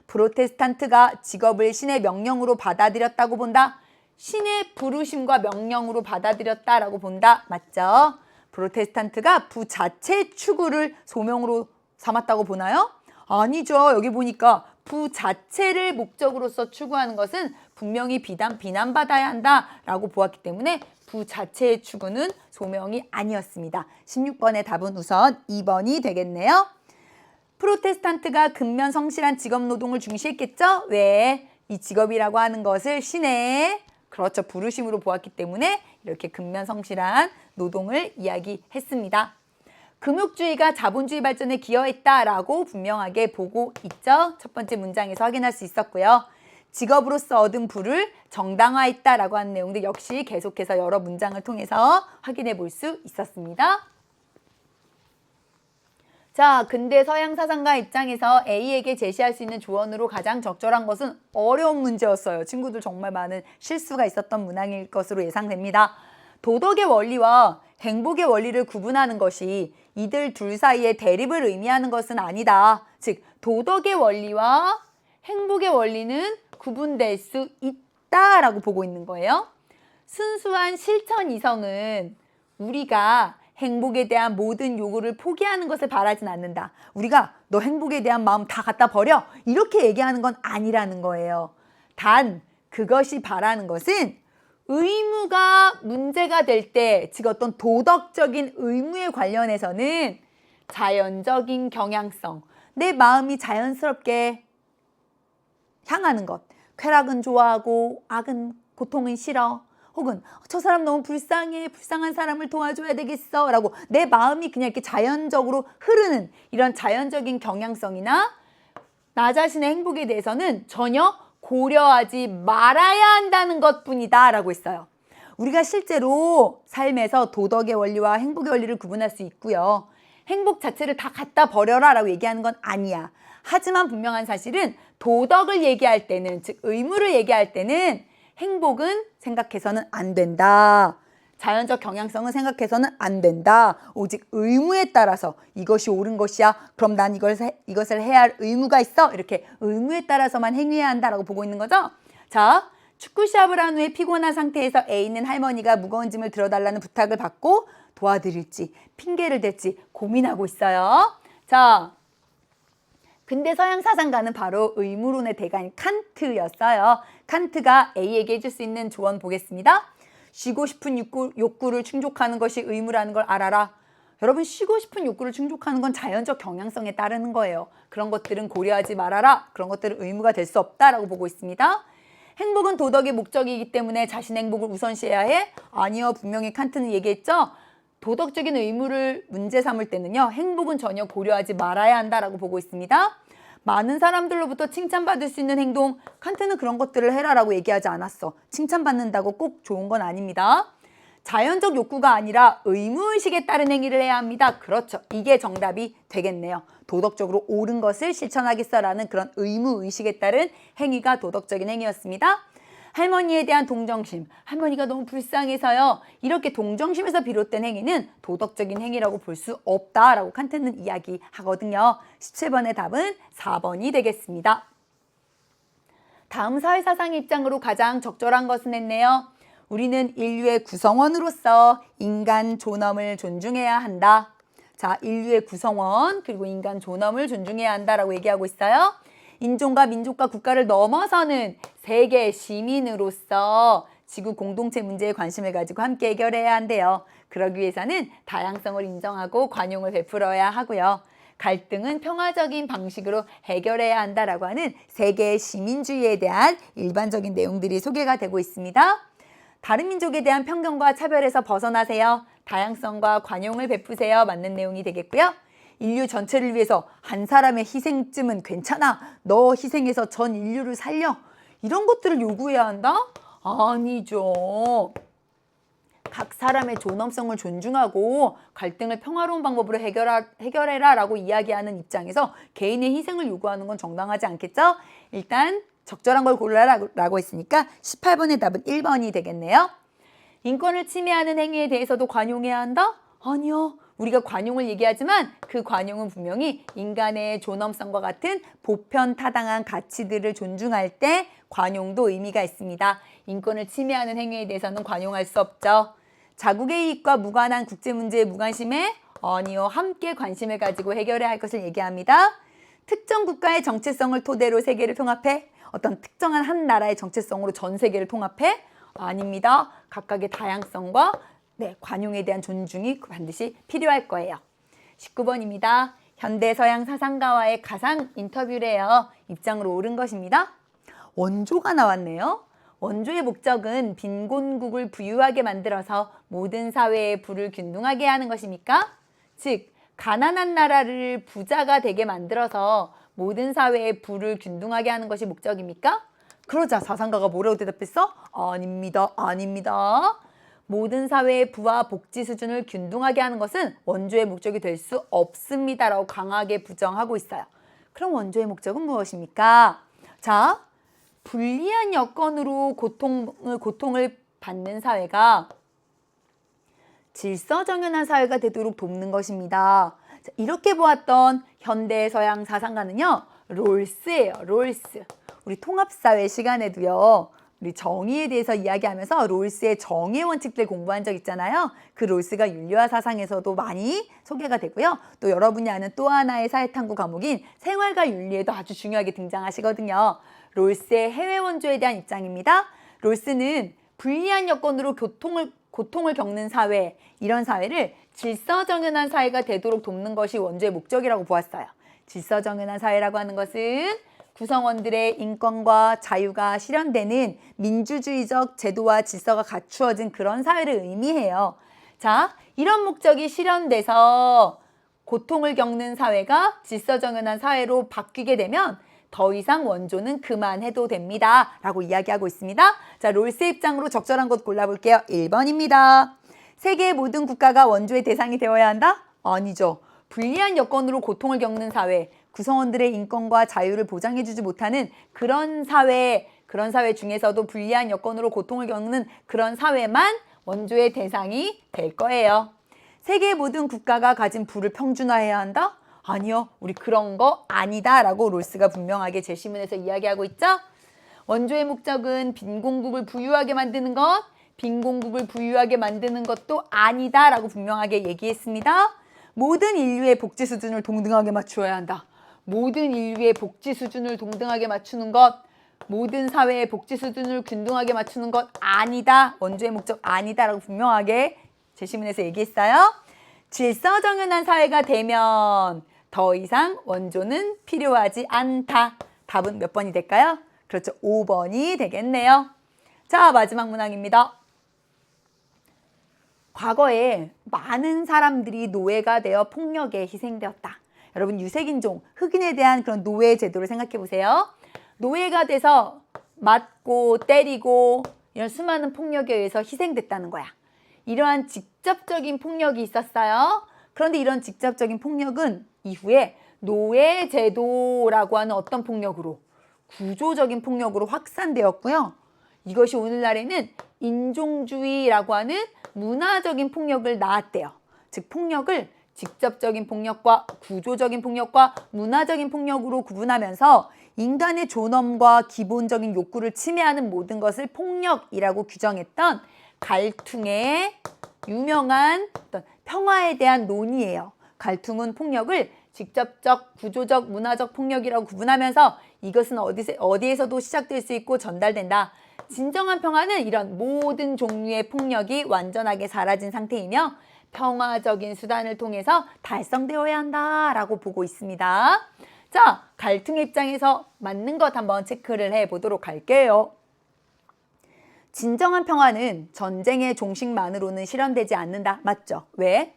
프로테스탄트가 직업을 신의 명령으로 받아들였다고 본다. 신의 부르심과 명령으로 받아들였다라고 본다. 맞죠? 프로테스탄트가 부 자체 추구를 소명으로 삼았다고 보나요? 아니죠. 여기 보니까 부 자체를 목적으로서 추구하는 것은 분명히 비난받아야 한다라고 보았기 때문에 부 자체의 추구는 소명이 아니었습니다. 16번의 답은 우선 2번이 되겠네요. 프로테스탄트가 근면 성실한 직업 노동을 중시했겠죠? 왜? 이 직업이라고 하는 것을 신의 그렇죠. 부르심으로 보았기 때문에 이렇게 근면 성실한 노동을 이야기했습니다. 금욕주의가 자본주의 발전에 기여했다라고 분명하게 보고 있죠. 첫 번째 문장에서 확인할 수 있었고요. 직업으로서 얻은 부를 정당화했다라고 하는 내용도 역시 계속해서 여러 문장을 통해서 확인해 볼 수 있었습니다. 자, 근대 서양 사상가 입장에서 A에게 제시할 수 있는 조언으로 가장 적절한 것은 어려운 문제였어요. 친구들 정말 많은 실수가 있었던 문항일 것으로 예상됩니다. 도덕의 원리와 행복의 원리를 구분하는 것이 이들 둘 사이의 대립을 의미하는 것은 아니다. 즉, 도덕의 원리와 행복의 원리는 구분될 수 있다라고 보고 있는 거예요. 순수한 실천 이성은 우리가 행복에 대한 모든 요구를 포기하는 것을 바라진 않는다. 우리가 너 행복에 대한 마음 다 갖다 버려. 이렇게 얘기하는 건 아니라는 거예요. 단 그것이 바라는 것은 의무가 문제가 될 때, 즉 어떤 도덕적인 의무에 관련해서는 자연적인 경향성, 내 마음이 자연스럽게 향하는 것. 쾌락은 좋아하고 악은 고통은 싫어. 혹은 저 사람 너무 불쌍해. 불쌍한 사람을 도와줘야 되겠어. 라고 내 마음이 그냥 이렇게 자연적으로 흐르는 이런 자연적인 경향성이나 나 자신의 행복에 대해서는 전혀 고려하지 말아야 한다는 것뿐이다 라고 했어요. 우리가 실제로 삶에서 도덕의 원리와 행복의 원리를 구분할 수 있고요. 행복 자체를 다 갖다 버려라 라고 얘기하는 건 아니야. 하지만 분명한 사실은 도덕을 얘기할 때는, 즉 의무를 얘기할 때는 행복은 생각해서는 안 된다. 자연적 경향성은 생각해서는 안 된다. 오직 의무에 따라서 이것이 옳은 것이야. 그럼 난 이것을 해야 할 의무가 있어. 이렇게 의무에 따라서만 행위해야 한다라고 보고 있는 거죠. 자, 축구 시합을 한 후에 피곤한 상태에서 A는 할머니가 무거운 짐을 들어달라는 부탁을 받고 도와드릴지 핑계를 댈지 고민하고 있어요. 자, 근대 서양 사상가는 바로 의무론의 대가인 칸트였어요. 칸트가 A에게 해줄 수 있는 조언 보겠습니다. 쉬고 싶은 욕구를 충족하는 것이 의무라는 걸 알아라. 여러분, 쉬고 싶은 욕구를 충족하는 건 자연적 경향성에 따르는 거예요. 그런 것들은 고려하지 말아라. 그런 것들은 의무가 될 수 없다라고 보고 있습니다. 행복은 도덕의 목적이기 때문에 자신의 행복을 우선시해야 해? 아니요. 분명히 칸트는 얘기했죠. 도덕적인 의무를 문제 삼을 때는요, 행복은 전혀 고려하지 말아야 한다라고 보고 있습니다. 많은 사람들로부터 칭찬받을 수 있는 행동, 칸트는 그런 것들을 해라라고 얘기하지 않았어. 칭찬받는다고 꼭 좋은 건 아닙니다. 자연적 욕구가 아니라 의무의식에 따른 행위를 해야 합니다. 그렇죠. 이게 정답이 되겠네요. 도덕적으로 옳은 것을 실천하겠어라는 그런 의무의식에 따른 행위가 도덕적인 행위였습니다. 할머니에 대한 동정심, 할머니가 너무 불쌍해서요. 이렇게 동정심에서 비롯된 행위는 도덕적인 행위라고 볼 수 없다라고 칸트는 이야기하거든요. 17번의 답은 4번이 되겠습니다. 다음 사회사상의 입장으로 가장 적절한 것은 했네요. 우리는 인류의 구성원으로서 인간 존엄을 존중해야 한다. 자, 인류의 구성원 그리고 인간 존엄을 존중해야 한다라고 얘기하고 있어요. 인종과 민족과 국가를 넘어서는 세계 시민으로서 지구 공동체 문제에 관심을 가지고 함께 해결해야 한대요. 그러기 위해서는 다양성을 인정하고 관용을 베풀어야 하고요. 갈등은 평화적인 방식으로 해결해야 한다라고 하는 세계 시민주의에 대한 일반적인 내용들이 소개가 되고 있습니다. 다른 민족에 대한 편견과 차별에서 벗어나세요. 다양성과 관용을 베푸세요. 맞는 내용이 되겠고요. 인류 전체를 위해서 한 사람의 희생쯤은 괜찮아. 너 희생해서 전 인류를 살려. 이런 것들을 요구해야 한다? 아니죠. 각 사람의 존엄성을 존중하고 갈등을 평화로운 방법으로 해결해라 라고 이야기하는 입장에서 개인의 희생을 요구하는 건 정당하지 않겠죠? 일단 적절한 걸 고르라고 했으니까 18번의 답은 1번이 되겠네요. 인권을 침해하는 행위에 대해서도 관용해야 한다? 아니요. 우리가 관용을 얘기하지만 그 관용은 분명히 인간의 존엄성과 같은 보편타당한 가치들을 존중할 때 관용도 의미가 있습니다. 인권을 침해하는 행위에 대해서는 관용할 수 없죠. 자국의 이익과 무관한 국제문제에 무관심해? 아니요. 함께 관심을 가지고 해결해야 할 것을 얘기합니다. 특정 국가의 정체성을 토대로 세계를 통합해? 어떤 특정한 한 나라의 정체성으로 전 세계를 통합해? 아닙니다. 각각의 다양성과 관용에 대한 존중이 반드시 필요할 거예요. 19번입니다. 현대 서양 사상가와의 가상 인터뷰래요. 입장으로 옳은 것입니다. 원조가 나왔네요. 원조의 목적은 빈곤국을 부유하게 만들어서 모든 사회의 부를 균등하게 하는 것입니까? 즉, 가난한 나라를 부자가 되게 만들어서 모든 사회의 부를 균등하게 하는 것이 목적입니까? 그러자 사상가가 뭐라고 대답했어? 아닙니다. 아닙니다. 모든 사회의 부와 복지 수준을 균등하게 하는 것은 원조의 목적이 될 수 없습니다. 라고 강하게 부정하고 있어요. 그럼 원조의 목적은 무엇입니까? 자, 불리한 여건으로 고통을 받는 사회가 질서정연한 사회가 되도록 돕는 것입니다. 자, 이렇게 보았던 현대 서양 사상가는요, 롤스예요. 롤스. 우리 통합사회 시간에도요, 우리 정의에 대해서 이야기하면서 롤스의 정의 원칙들 공부한 적 있잖아요. 그 롤스가 윤리화 사상에서도 많이 소개가 되고요. 또 여러분이 아는 또 하나의 사회탐구 과목인 생활과 윤리에도 아주 중요하게 등장하시거든요. 롤스의 해외 원조에 대한 입장입니다. 롤스는 불리한 여건으로 고통을 겪는 사회, 이런 사회를 질서정연한 사회가 되도록 돕는 것이 원조의 목적이라고 보았어요. 질서정연한 사회라고 하는 것은 구성원들의 인권과 자유가 실현되는 민주주의적 제도와 질서가 갖추어진 그런 사회를 의미해요. 자, 이런 목적이 실현돼서 고통을 겪는 사회가 질서정연한 사회로 바뀌게 되면 더 이상 원조는 그만해도 됩니다. 라고 이야기하고 있습니다. 자, 롤스 입장으로 적절한 것 골라볼게요. 1번입니다. 세계의 모든 국가가 원조의 대상이 되어야 한다? 아니죠. 불리한 여건으로 고통을 겪는 사회, 구성원들의 인권과 자유를 보장해주지 못하는 그런 사회 중에서도 불리한 여건으로 고통을 겪는 그런 사회만 원조의 대상이 될 거예요. 세계의 모든 국가가 가진 부를 평준화해야 한다? 아니요, 우리 그런 거 아니다 라고 롤스가 분명하게 제시문에서 이야기하고 있죠. 원조의 목적은 빈곤국을 부유하게 만드는 것, 빈곤국을 부유하게 만드는 것도 아니다 라고 분명하게 얘기했습니다. 모든 인류의 복지 수준을 동등하게 맞추어야 한다. 모든 인류의 복지 수준을 동등하게 맞추는 것, 모든 사회의 복지 수준을 균등하게 맞추는 것 아니다. 원조의 목적 아니다 라고 분명하게 제시문에서 얘기했어요. 질서정연한 사회가 되면 더 이상 원조는 필요하지 않다. 답은 몇 번이 될까요? 그렇죠. 5번이 되겠네요. 자, 마지막 문항입니다. 과거에 많은 사람들이 노예가 되어 폭력에 희생되었다. 여러분, 유색인종, 흑인에 대한 그런 노예 제도를 생각해 보세요. 노예가 돼서 맞고 때리고 이런 수많은 폭력에 의해서 희생됐다는 거야. 이러한 직접적인 폭력이 있었어요. 그런데 이런 직접적인 폭력은 이후에 노예 제도라고 하는 어떤 폭력으로, 구조적인 폭력으로 확산되었고요. 이것이 오늘날에는 인종주의라고 하는 문화적인 폭력을 낳았대요. 즉, 폭력을 직접적인 폭력과 구조적인 폭력과 문화적인 폭력으로 구분하면서 인간의 존엄과 기본적인 욕구를 침해하는 모든 것을 폭력이라고 규정했던 갈퉁의 유명한 어떤 평화에 대한 논의예요. 갈퉁은 폭력을 직접적, 구조적, 문화적 폭력이라고 구분하면서 이것은 어디에서도 시작될 수 있고 전달된다. 진정한 평화는 이런 모든 종류의 폭력이 완전하게 사라진 상태이며 평화적인 수단을 통해서 달성되어야 한다라고 보고 있습니다. 자, 갈퉁의 입장에서 맞는 것 한번 체크를 해보도록 할게요. 진정한 평화는 전쟁의 종식만으로는 실현되지 않는다. 맞죠? 왜?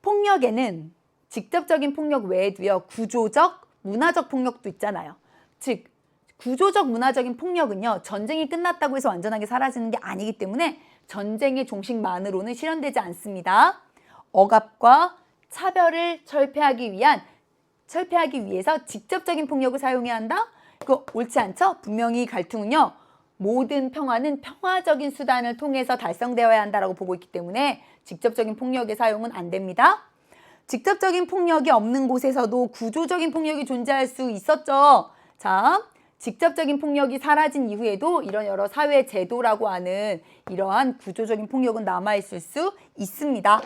폭력에는 직접적인 폭력 외에도요, 구조적, 문화적 폭력도 있잖아요. 즉, 구조적, 문화적인 폭력은요, 전쟁이 끝났다고 해서 완전하게 사라지는 게 아니기 때문에 전쟁의 종식만으로는 실현되지 않습니다. 억압과 차별을 철폐하기 위해서 직접적인 폭력을 사용해야 한다? 그거 옳지 않죠? 분명히 갈퉁은요, 모든 평화는 평화적인 수단을 통해서 달성되어야 한다라고 보고 있기 때문에 직접적인 폭력의 사용은 안 됩니다. 직접적인 폭력이 없는 곳에서도 구조적인 폭력이 존재할 수 있었죠. 자, 직접적인 폭력이 사라진 이후에도 이런 여러 사회 제도라고 하는 이러한 구조적인 폭력은 남아있을 수 있습니다.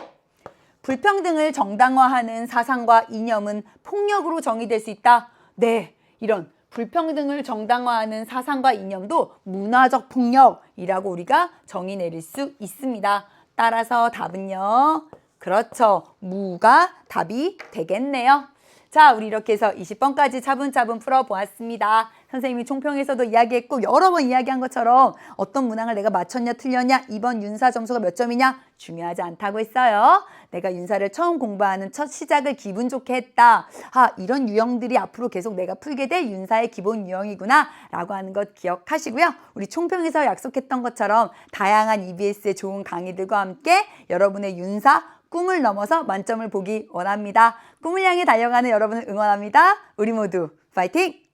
불평등을 정당화하는 사상과 이념은 폭력으로 정의될 수 있다. 네, 이런 불평등을 정당화하는 사상과 이념도 문화적 폭력이라고 우리가 정의 내릴 수 있습니다. 따라서 답은요. 그렇죠. 무가 답이 되겠네요. 자, 우리 이렇게 해서 20번까지 차분차분 풀어보았습니다. 선생님이 총평에서도 이야기했고 여러 번 이야기한 것처럼 어떤 문항을 내가 맞췄냐 틀렸냐, 이번 윤사 점수가 몇 점이냐 중요하지 않다고 했어요. 내가 윤사를 처음 공부하는 첫 시작을 기분 좋게 했다. 이런 유형들이 앞으로 계속 내가 풀게 될 윤사의 기본 유형이구나 라고 하는 것 기억하시고요. 우리 총평에서 약속했던 것처럼 다양한 EBS의 좋은 강의들과 함께 여러분의 윤사 꿈을 넘어서 만점을 보기 원합니다. 꿈을 향해 달려가는 여러분을 응원합니다. 우리 모두 파이팅!